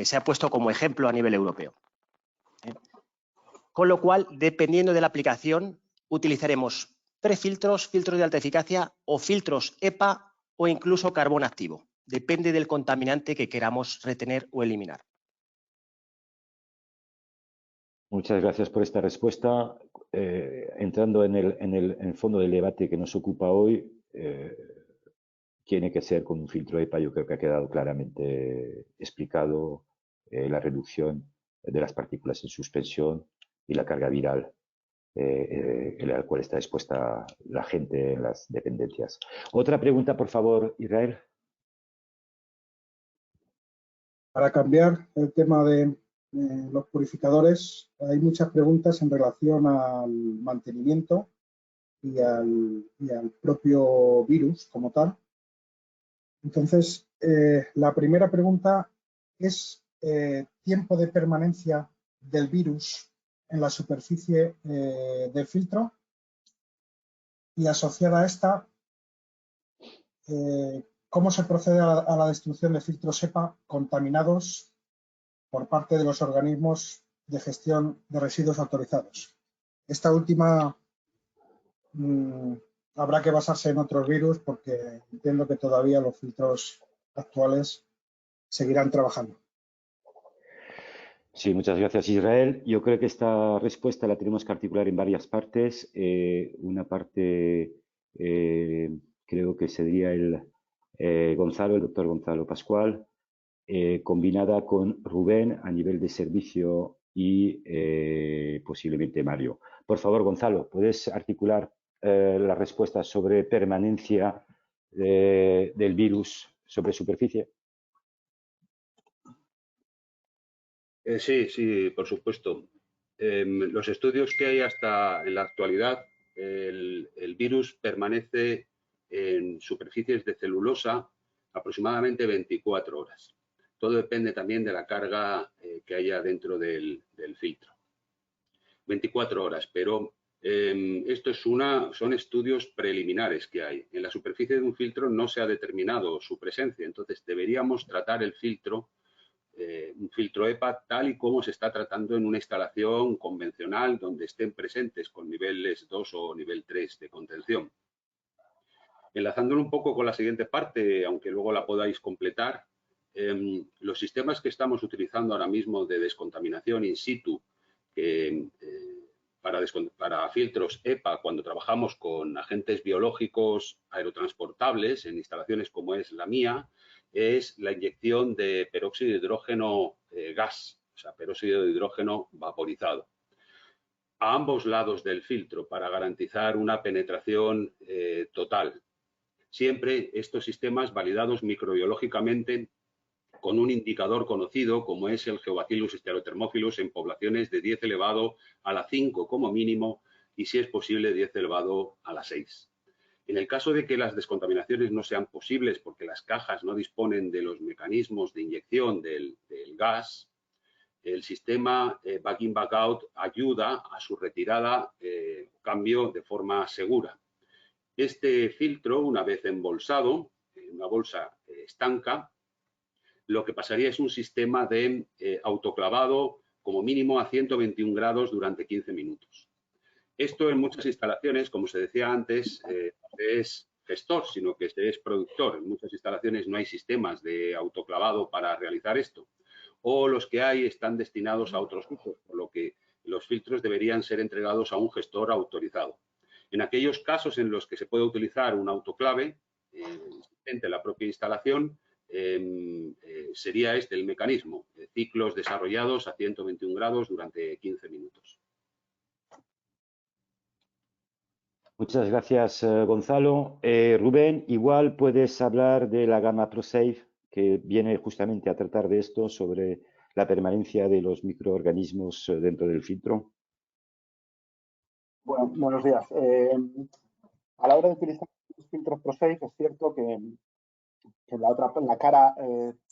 se ha puesto como ejemplo a nivel europeo. Con lo cual, dependiendo de la aplicación, utilizaremos prefiltros, filtros de alta eficacia o filtros EPA o incluso carbón activo. Depende del contaminante que queramos retener o eliminar. Muchas gracias por esta respuesta. Entrando en el fondo del debate que nos ocupa hoy, tiene que ser con un filtro EPA. Yo creo que ha quedado claramente explicado la reducción de las partículas en suspensión y la carga viral en la cual está expuesta la gente en las dependencias. Otra pregunta, por favor, Israel. Para cambiar el tema de los purificadores, hay muchas preguntas en relación al mantenimiento y al propio virus como tal. Entonces, la primera pregunta es tiempo de permanencia del virus en la superficie del filtro, y asociada a esta, cómo se procede a la destrucción de filtros EPA contaminados por parte de los organismos de gestión de residuos autorizados. Esta última habrá que basarse en otros virus, porque entiendo que todavía los filtros actuales seguirán trabajando. Sí, muchas gracias, Israel. Yo creo que esta respuesta la tenemos que articular en varias partes. Una parte creo que sería el doctor Gonzalo Pascual, combinada con Rubén a nivel de servicio y posiblemente Mario. Por favor, Gonzalo, ¿puedes articular la respuesta sobre permanencia del virus sobre superficie? Sí, por supuesto. Los estudios que hay hasta en la actualidad, el virus permanece en superficies de celulosa aproximadamente 24 horas. Todo depende también de la carga que haya dentro del filtro. 24 horas, pero esto son estudios preliminares que hay. En la superficie de un filtro no se ha determinado su presencia, entonces deberíamos tratar el filtro, un filtro EPA, tal y como se está tratando en una instalación convencional donde estén presentes con niveles 2 o nivel 3 de contención. Enlazándolo un poco con la siguiente parte, aunque luego la podáis completar, los sistemas que estamos utilizando ahora mismo de descontaminación in situ, para filtros EPA, cuando trabajamos con agentes biológicos aerotransportables en instalaciones como es la mía, es la inyección de peróxido de hidrógeno gas, o sea, peróxido de hidrógeno vaporizado, a ambos lados del filtro para garantizar una penetración total. Siempre estos sistemas validados microbiológicamente con un indicador conocido como es el Geobacillus stereothermophilus en poblaciones de 10 elevado a la 5 como mínimo y, si es posible, 10 elevado a la 6. En el caso de que las descontaminaciones no sean posibles porque las cajas no disponen de los mecanismos de inyección del gas, el sistema back-in, back-out ayuda a su retirada o cambio de forma segura. Este filtro, una vez embolsado en una bolsa estanca, lo que pasaría es un sistema de autoclavado como mínimo a 121 grados durante 15 minutos. Esto en muchas instalaciones, como se decía antes, es gestor, sino que es productor. En muchas instalaciones no hay sistemas de autoclavado para realizar esto. O los que hay están destinados a otros usos, por lo que los filtros deberían ser entregados a un gestor autorizado. En aquellos casos en los que se puede utilizar un autoclave en la propia instalación, sería este el mecanismo, ciclos desarrollados a 121 grados durante 15 minutos. Muchas gracias, Gonzalo. Rubén, igual puedes hablar de la gama ProSafe, que viene justamente a tratar de esto, sobre la permanencia de los microorganismos dentro del filtro. Bueno, buenos días. A la hora de utilizar los filtros ProSafe, es cierto que en la cara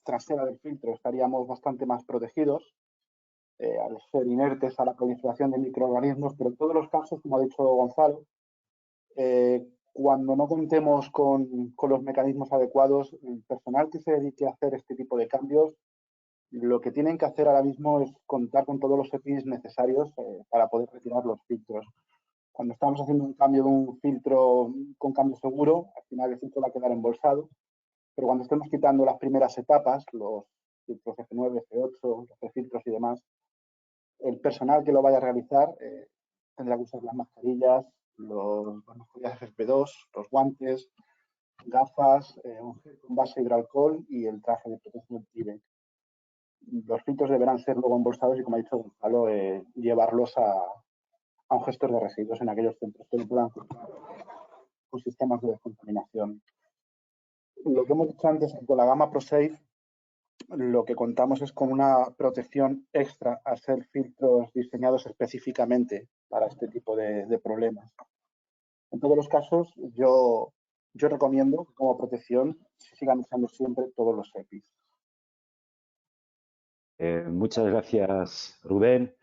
trasera del filtro estaríamos bastante más protegidos al ser inertes a la proliferación de microorganismos, pero en todos los casos, como ha dicho Gonzalo, cuando no contemos con los mecanismos adecuados, el personal que se dedique a hacer este tipo de cambios, lo que tienen que hacer ahora mismo es contar con todos los EPIs necesarios para poder retirar los filtros. Cuando estamos haciendo un cambio de un filtro con cambio seguro, al final el filtro va a quedar embolsado, pero cuando estemos quitando las primeras etapas, los filtros F9, F8, los filtros y demás, el personal que lo vaya a realizar tendrá que usar las mascarillas, las mascarillas FFP2, los guantes, gafas, un gel con base de hidroalcohol y el traje de protección TIBEC. Los filtros deberán ser luego embolsados y, como ha dicho Gonzalo, llevarlos a un gestor de residuos en aquellos centros que no puedan contar con sistemas de descontaminación. Lo que hemos dicho antes, con la gama ProSafe, lo que contamos es con una protección extra al ser filtros diseñados específicamente para este tipo de problemas. En todos los casos, yo recomiendo que como protección se sigan usando siempre todos los EPIs. Muchas gracias, Rubén.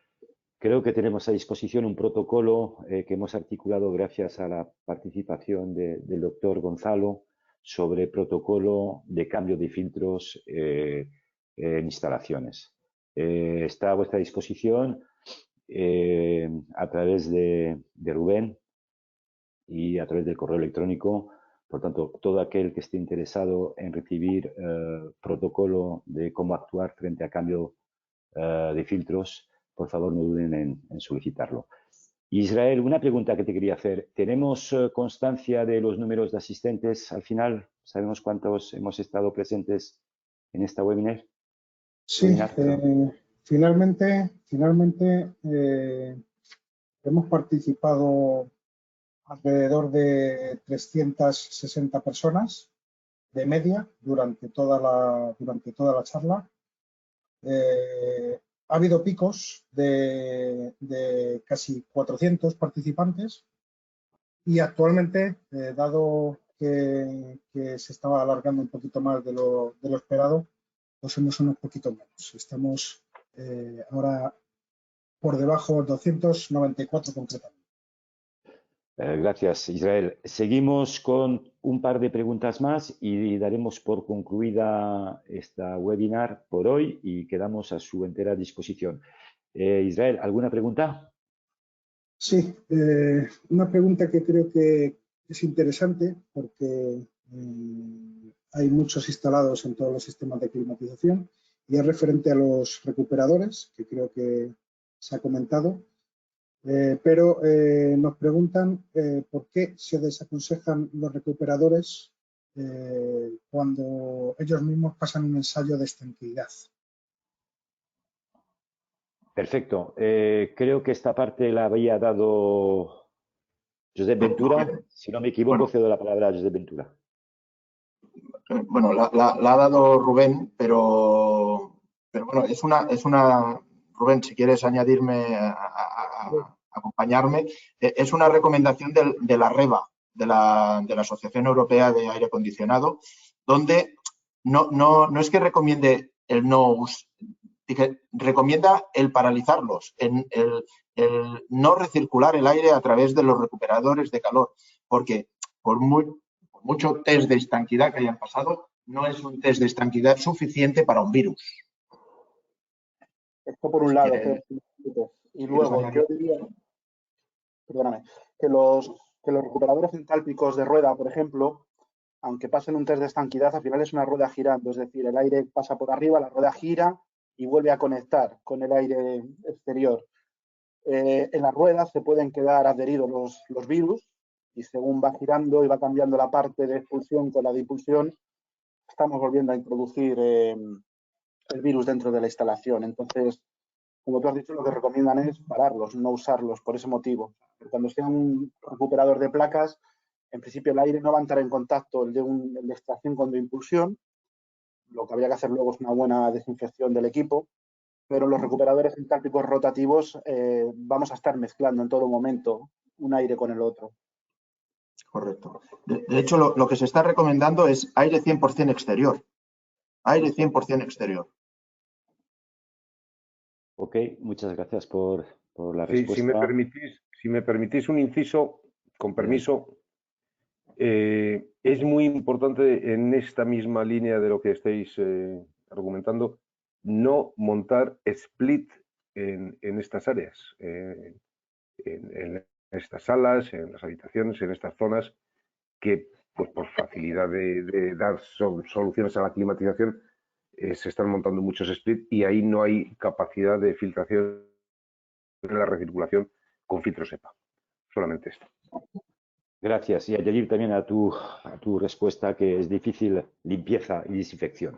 Creo que tenemos a disposición un protocolo que hemos articulado gracias a la participación del doctor Gonzalo sobre protocolo de cambio de filtros en instalaciones. Está a vuestra disposición a través de Rubén y a través del correo electrónico. Por tanto, todo aquel que esté interesado en recibir protocolo de cómo actuar frente a cambio de filtros, por favor no duden en solicitarlo. Israel, una pregunta que te quería hacer. ¿Tenemos constancia de los números de asistentes al final? ¿Sabemos cuántos hemos estado presentes en esta webinar? Sí, finalmente hemos participado alrededor de 360 personas de media durante toda la charla. Ha habido picos de casi 400 participantes y actualmente, dado que se estaba alargando un poquito más de lo esperado, pues somos unos poquito menos. Estamos ahora por debajo de 294 concretamente. Gracias, Israel. Seguimos con un par de preguntas más y daremos por concluida esta webinar por hoy y quedamos a su entera disposición. Israel, ¿alguna pregunta? Sí, una pregunta que creo que es interesante porque hay muchos instalados en todos los sistemas de climatización y es referente a los recuperadores, que creo que se ha comentado. Pero nos preguntan por qué se desaconsejan los recuperadores cuando ellos mismos pasan un ensayo de estanqueidad. Perfecto. Creo que esta parte la había dado Josep Ventura. Si no me equivoco, cedo la palabra a Josep Ventura. Bueno, la ha dado Rubén, pero bueno, es una Rubén, si quieres añadirme, acompañarme, es una recomendación de la REBA, de la Asociación Europea de Aire Acondicionado, donde no es que recomiende el no uso, recomienda el paralizarlos, el no recircular el aire a través de los recuperadores de calor, porque por mucho test de estanquidad que hayan pasado, no es un test de estanquidad suficiente para un virus. Esto por un lado. Y luego, yo diría, perdóname, que los recuperadores entálpicos de rueda, por ejemplo, aunque pasen un test de estanquidad, al final es una rueda girando, es decir, el aire pasa por arriba, la rueda gira y vuelve a conectar con el aire exterior. En las ruedas se pueden quedar adheridos los virus y según va girando y va cambiando la parte de expulsión con la de impulsión, estamos volviendo a introducir el virus dentro de la instalación. Entonces, como tú has dicho, lo que recomiendan es pararlos, no usarlos por ese motivo. Cuando sea un recuperador de placas, en principio el aire no va a entrar en contacto el de extracción con el de impulsión. Lo que habría que hacer luego es una buena desinfección del equipo, pero los recuperadores entálpicos rotativos vamos a estar mezclando en todo momento un aire con el otro. Correcto. De hecho, lo que se está recomendando es aire 100% exterior. Aire 100% exterior. Ok, muchas gracias por la respuesta. Si me permitís un inciso, con permiso, es muy importante en esta misma línea de lo que estáis argumentando, no montar split en estas áreas, en estas salas, en las habitaciones, en estas zonas, que pues por facilidad de dar soluciones a la climatización se están montando muchos split y ahí no hay capacidad de filtración de la recirculación con filtros EPA. Solamente esto. Gracias. Y añadir también a tu respuesta que es difícil limpieza y desinfección.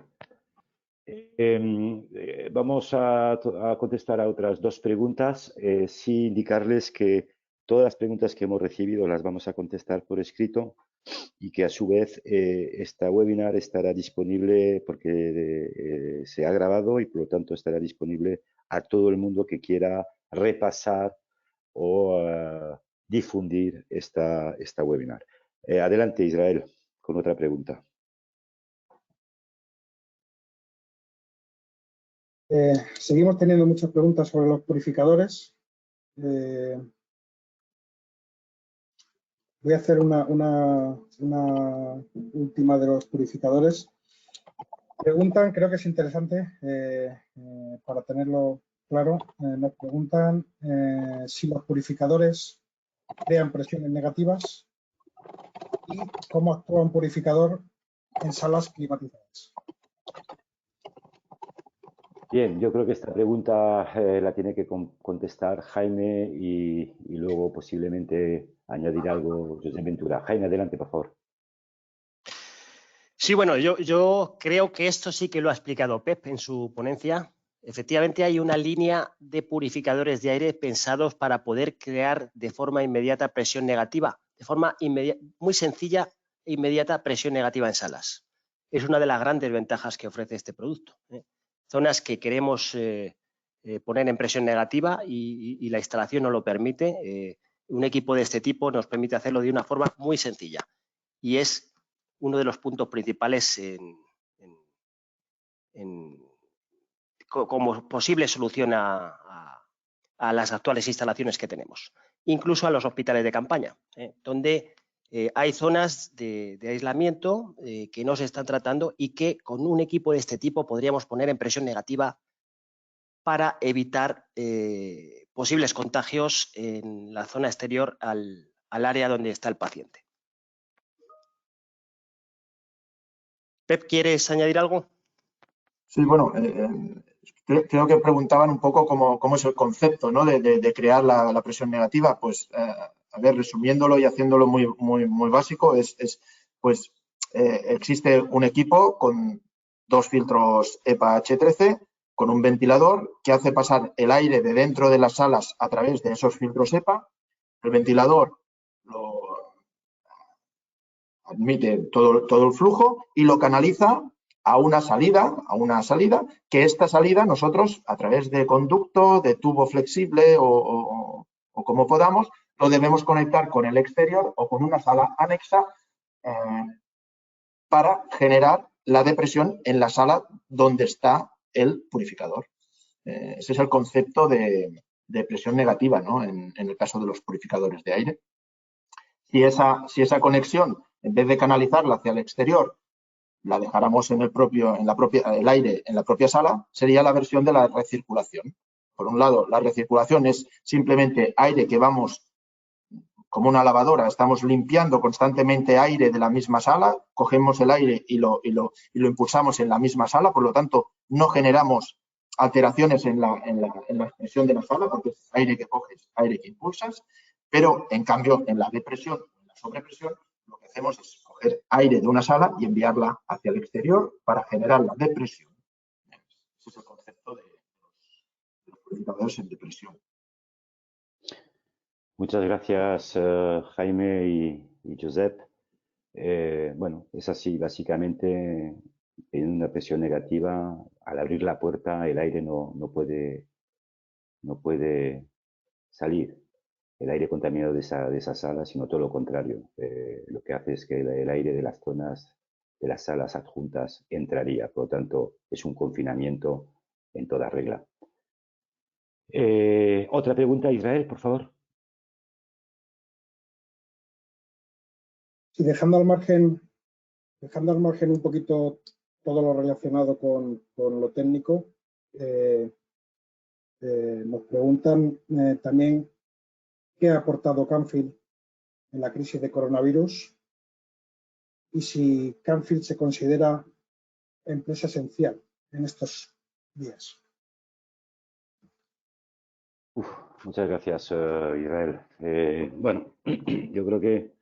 Vamos a contestar a otras dos preguntas. Sí indicarles que todas las preguntas que hemos recibido las vamos a contestar por escrito y que a su vez esta webinar estará disponible porque se ha grabado y por lo tanto estará disponible a todo el mundo que quiera repasar o difundir esta webinar. Adelante, Israel, con otra pregunta. Seguimos teniendo muchas preguntas sobre los purificadores. Voy a hacer una última de los purificadores. Preguntan, creo que es interesante para tenerlo claro, nos preguntan si los purificadores crean presiones negativas y cómo actúa un purificador en salas climatizadas. Bien, yo creo que esta pregunta la tiene que contestar Jaime y luego posiblemente añadir algo Josep Ventura. Jaime, adelante, por favor. Sí, bueno, yo creo que esto sí que lo ha explicado Pep en su ponencia. Efectivamente, hay una línea de purificadores de aire pensados para poder crear de forma inmediata presión negativa, de forma muy sencilla e inmediata presión negativa en salas. Es una de las grandes ventajas que ofrece este producto. Zonas que queremos poner en presión negativa y la instalación nos lo permite. Un equipo de este tipo nos permite hacerlo de una forma muy sencilla y es uno de los puntos principales como posible solución a las actuales instalaciones que tenemos, incluso a los hospitales de campaña, donde hay zonas de aislamiento que no se están tratando y que con un equipo de este tipo podríamos poner en presión negativa para evitar posibles contagios en la zona exterior al área donde está el paciente. Pep, ¿quieres añadir algo? Sí, bueno, creo que preguntaban un poco cómo es el concepto, ¿no? de crear la presión negativa. Pues, a ver, resumiéndolo y haciéndolo muy básico, existe un equipo con 2 filtros EPA H13 con un ventilador que hace pasar el aire de dentro de las salas a través de esos filtros EPA. El ventilador lo admite todo el flujo y lo canaliza a una salida, que esta salida nosotros a través de conducto, de tubo flexible o como podamos, lo debemos conectar con el exterior o con una sala anexa para generar la depresión en la sala donde está el purificador. Ese es el concepto de presión negativa, ¿no? en el caso de los purificadores de aire. Si esa conexión, en vez de canalizarla hacia el exterior, la dejáramos el aire en la propia sala, sería la versión de la recirculación. Por un lado, la recirculación es simplemente aire que vamos, como una lavadora, estamos limpiando constantemente aire de la misma sala, cogemos el aire y lo impulsamos en la misma sala, por lo tanto, no generamos alteraciones en la expresión de la sala, porque es aire que coges, aire que impulsas, pero en cambio, en la depresión, en la sobrepresión, lo que hacemos es coger aire de una sala y enviarla hacia el exterior para generar la depresión. Ese es el concepto de los purificadores en depresión. Muchas gracias, Jaime y Josep. Bueno, es así, básicamente, en una presión negativa, al abrir la puerta, el aire no puede salir, el aire contaminado de esa sala, sino todo lo contrario. Lo que hace es que el aire de las zonas de las salas adjuntas entraría, por lo tanto, es un confinamiento en toda regla. Otra pregunta, Israel, por favor. Sí, dejando al margen un poquito todo lo relacionado con lo técnico, nos preguntan también qué ha aportado Canfield en la crisis de coronavirus y si Canfield se considera empresa esencial en estos días. Muchas gracias, Israel. Bueno, yo creo que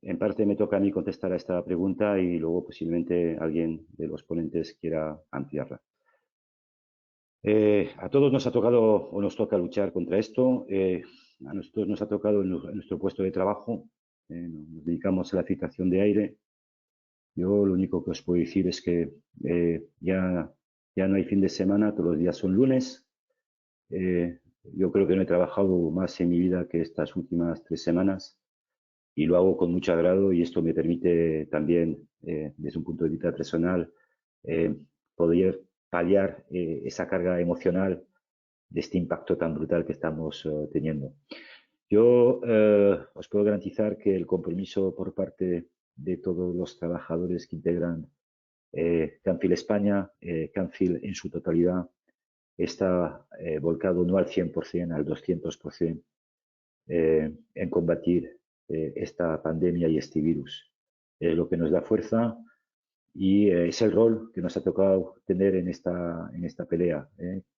en parte me toca a mí contestar a esta pregunta y luego posiblemente alguien de los ponentes quiera ampliarla. A todos nos ha tocado o nos toca luchar contra esto. A nosotros nos ha tocado en nuestro puesto de trabajo nos dedicamos a la filtración de aire. Yo lo único que os puedo decir es que ya no hay fin de semana, todos los días son lunes. Yo creo que no he trabajado más en mi vida que estas últimas 3 semanas y lo hago con mucho agrado, y esto me permite también, desde un punto de vista personal, poder paliar esa carga emocional de este impacto tan brutal que estamos teniendo. Yo os puedo garantizar que el compromiso por parte de todos los trabajadores que integran Canfil España, Canfil en su totalidad, está volcado no al 100%, al 200% en combatir esta pandemia y este virus. Es lo que nos da fuerza y es el rol que nos ha tocado tener en esta pelea.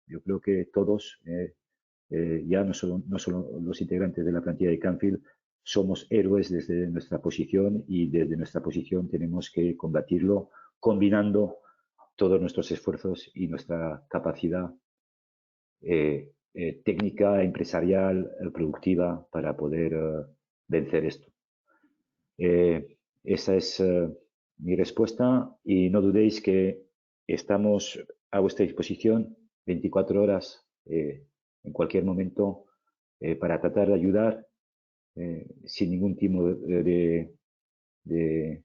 Yo creo que todos, ya no solo los integrantes de la plantilla de Canfil, somos héroes desde nuestra posición, y desde nuestra posición tenemos que combatirlo combinando todos nuestros esfuerzos y nuestra capacidad técnica, empresarial, productiva para poder vencer esto. Esa es mi respuesta, y no dudéis que estamos a vuestra disposición 24 horas en cualquier momento para tratar de ayudar sin ningún tipo de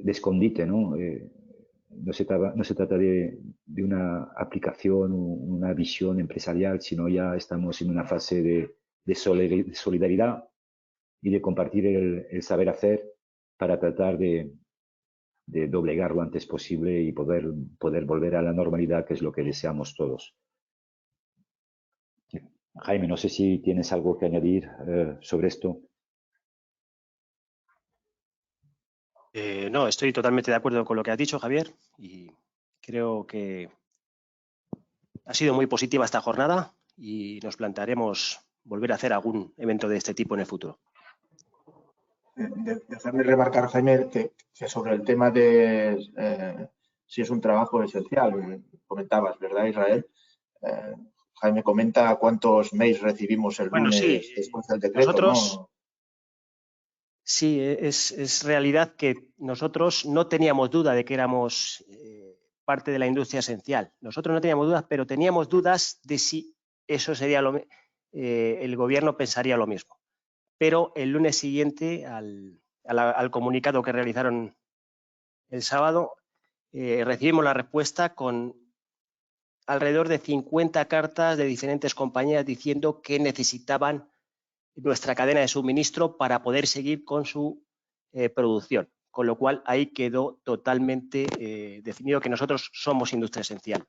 escondite, ¿no? No se trata de una aplicación, una visión empresarial, sino ya estamos en una fase de solidaridad y de compartir el saber hacer para tratar de doblegar lo antes posible y poder volver a la normalidad, que es lo que deseamos todos. Jaime, no sé si tienes algo que añadir sobre esto. No, estoy totalmente de acuerdo con lo que has dicho, Javier, y creo que ha sido muy positiva esta jornada y nos plantearemos volver a hacer algún evento de este tipo en el futuro. Dejarme remarcar, Jaime, que sobre el tema de si es un trabajo esencial, comentabas, ¿verdad, Israel? Jaime comenta cuántos mails recibimos el lunes después del decreto, nosotros, ¿no? Sí, es realidad que nosotros no teníamos duda de que éramos parte de la industria esencial. Nosotros no teníamos dudas, pero teníamos dudas de si eso sería el gobierno pensaría lo mismo. Pero el lunes siguiente, al comunicado que realizaron el sábado, recibimos la respuesta con alrededor de 50 cartas de diferentes compañías diciendo que necesitaban nuestra cadena de suministro para poder seguir con su producción. Con lo cual, ahí quedó totalmente definido que nosotros somos industria esencial.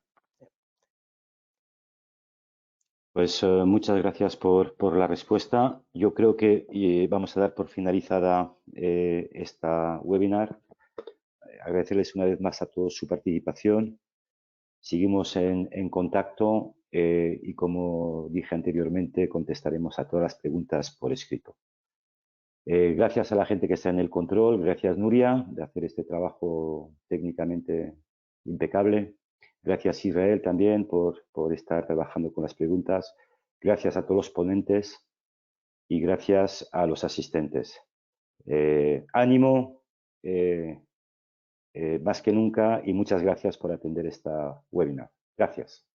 Pues muchas gracias por la respuesta. Yo creo que vamos a dar por finalizada esta webinar. Agradecerles una vez más a todos su participación. Seguimos en contacto y, como dije anteriormente, contestaremos a todas las preguntas por escrito. Gracias a la gente que está en el control. Gracias, Nuria, de hacer este trabajo técnicamente impecable. Gracias, Israel, también por estar trabajando con las preguntas. Gracias a todos los ponentes y gracias a los asistentes. Ánimo más que nunca, y muchas gracias por atender esta webinar. Gracias.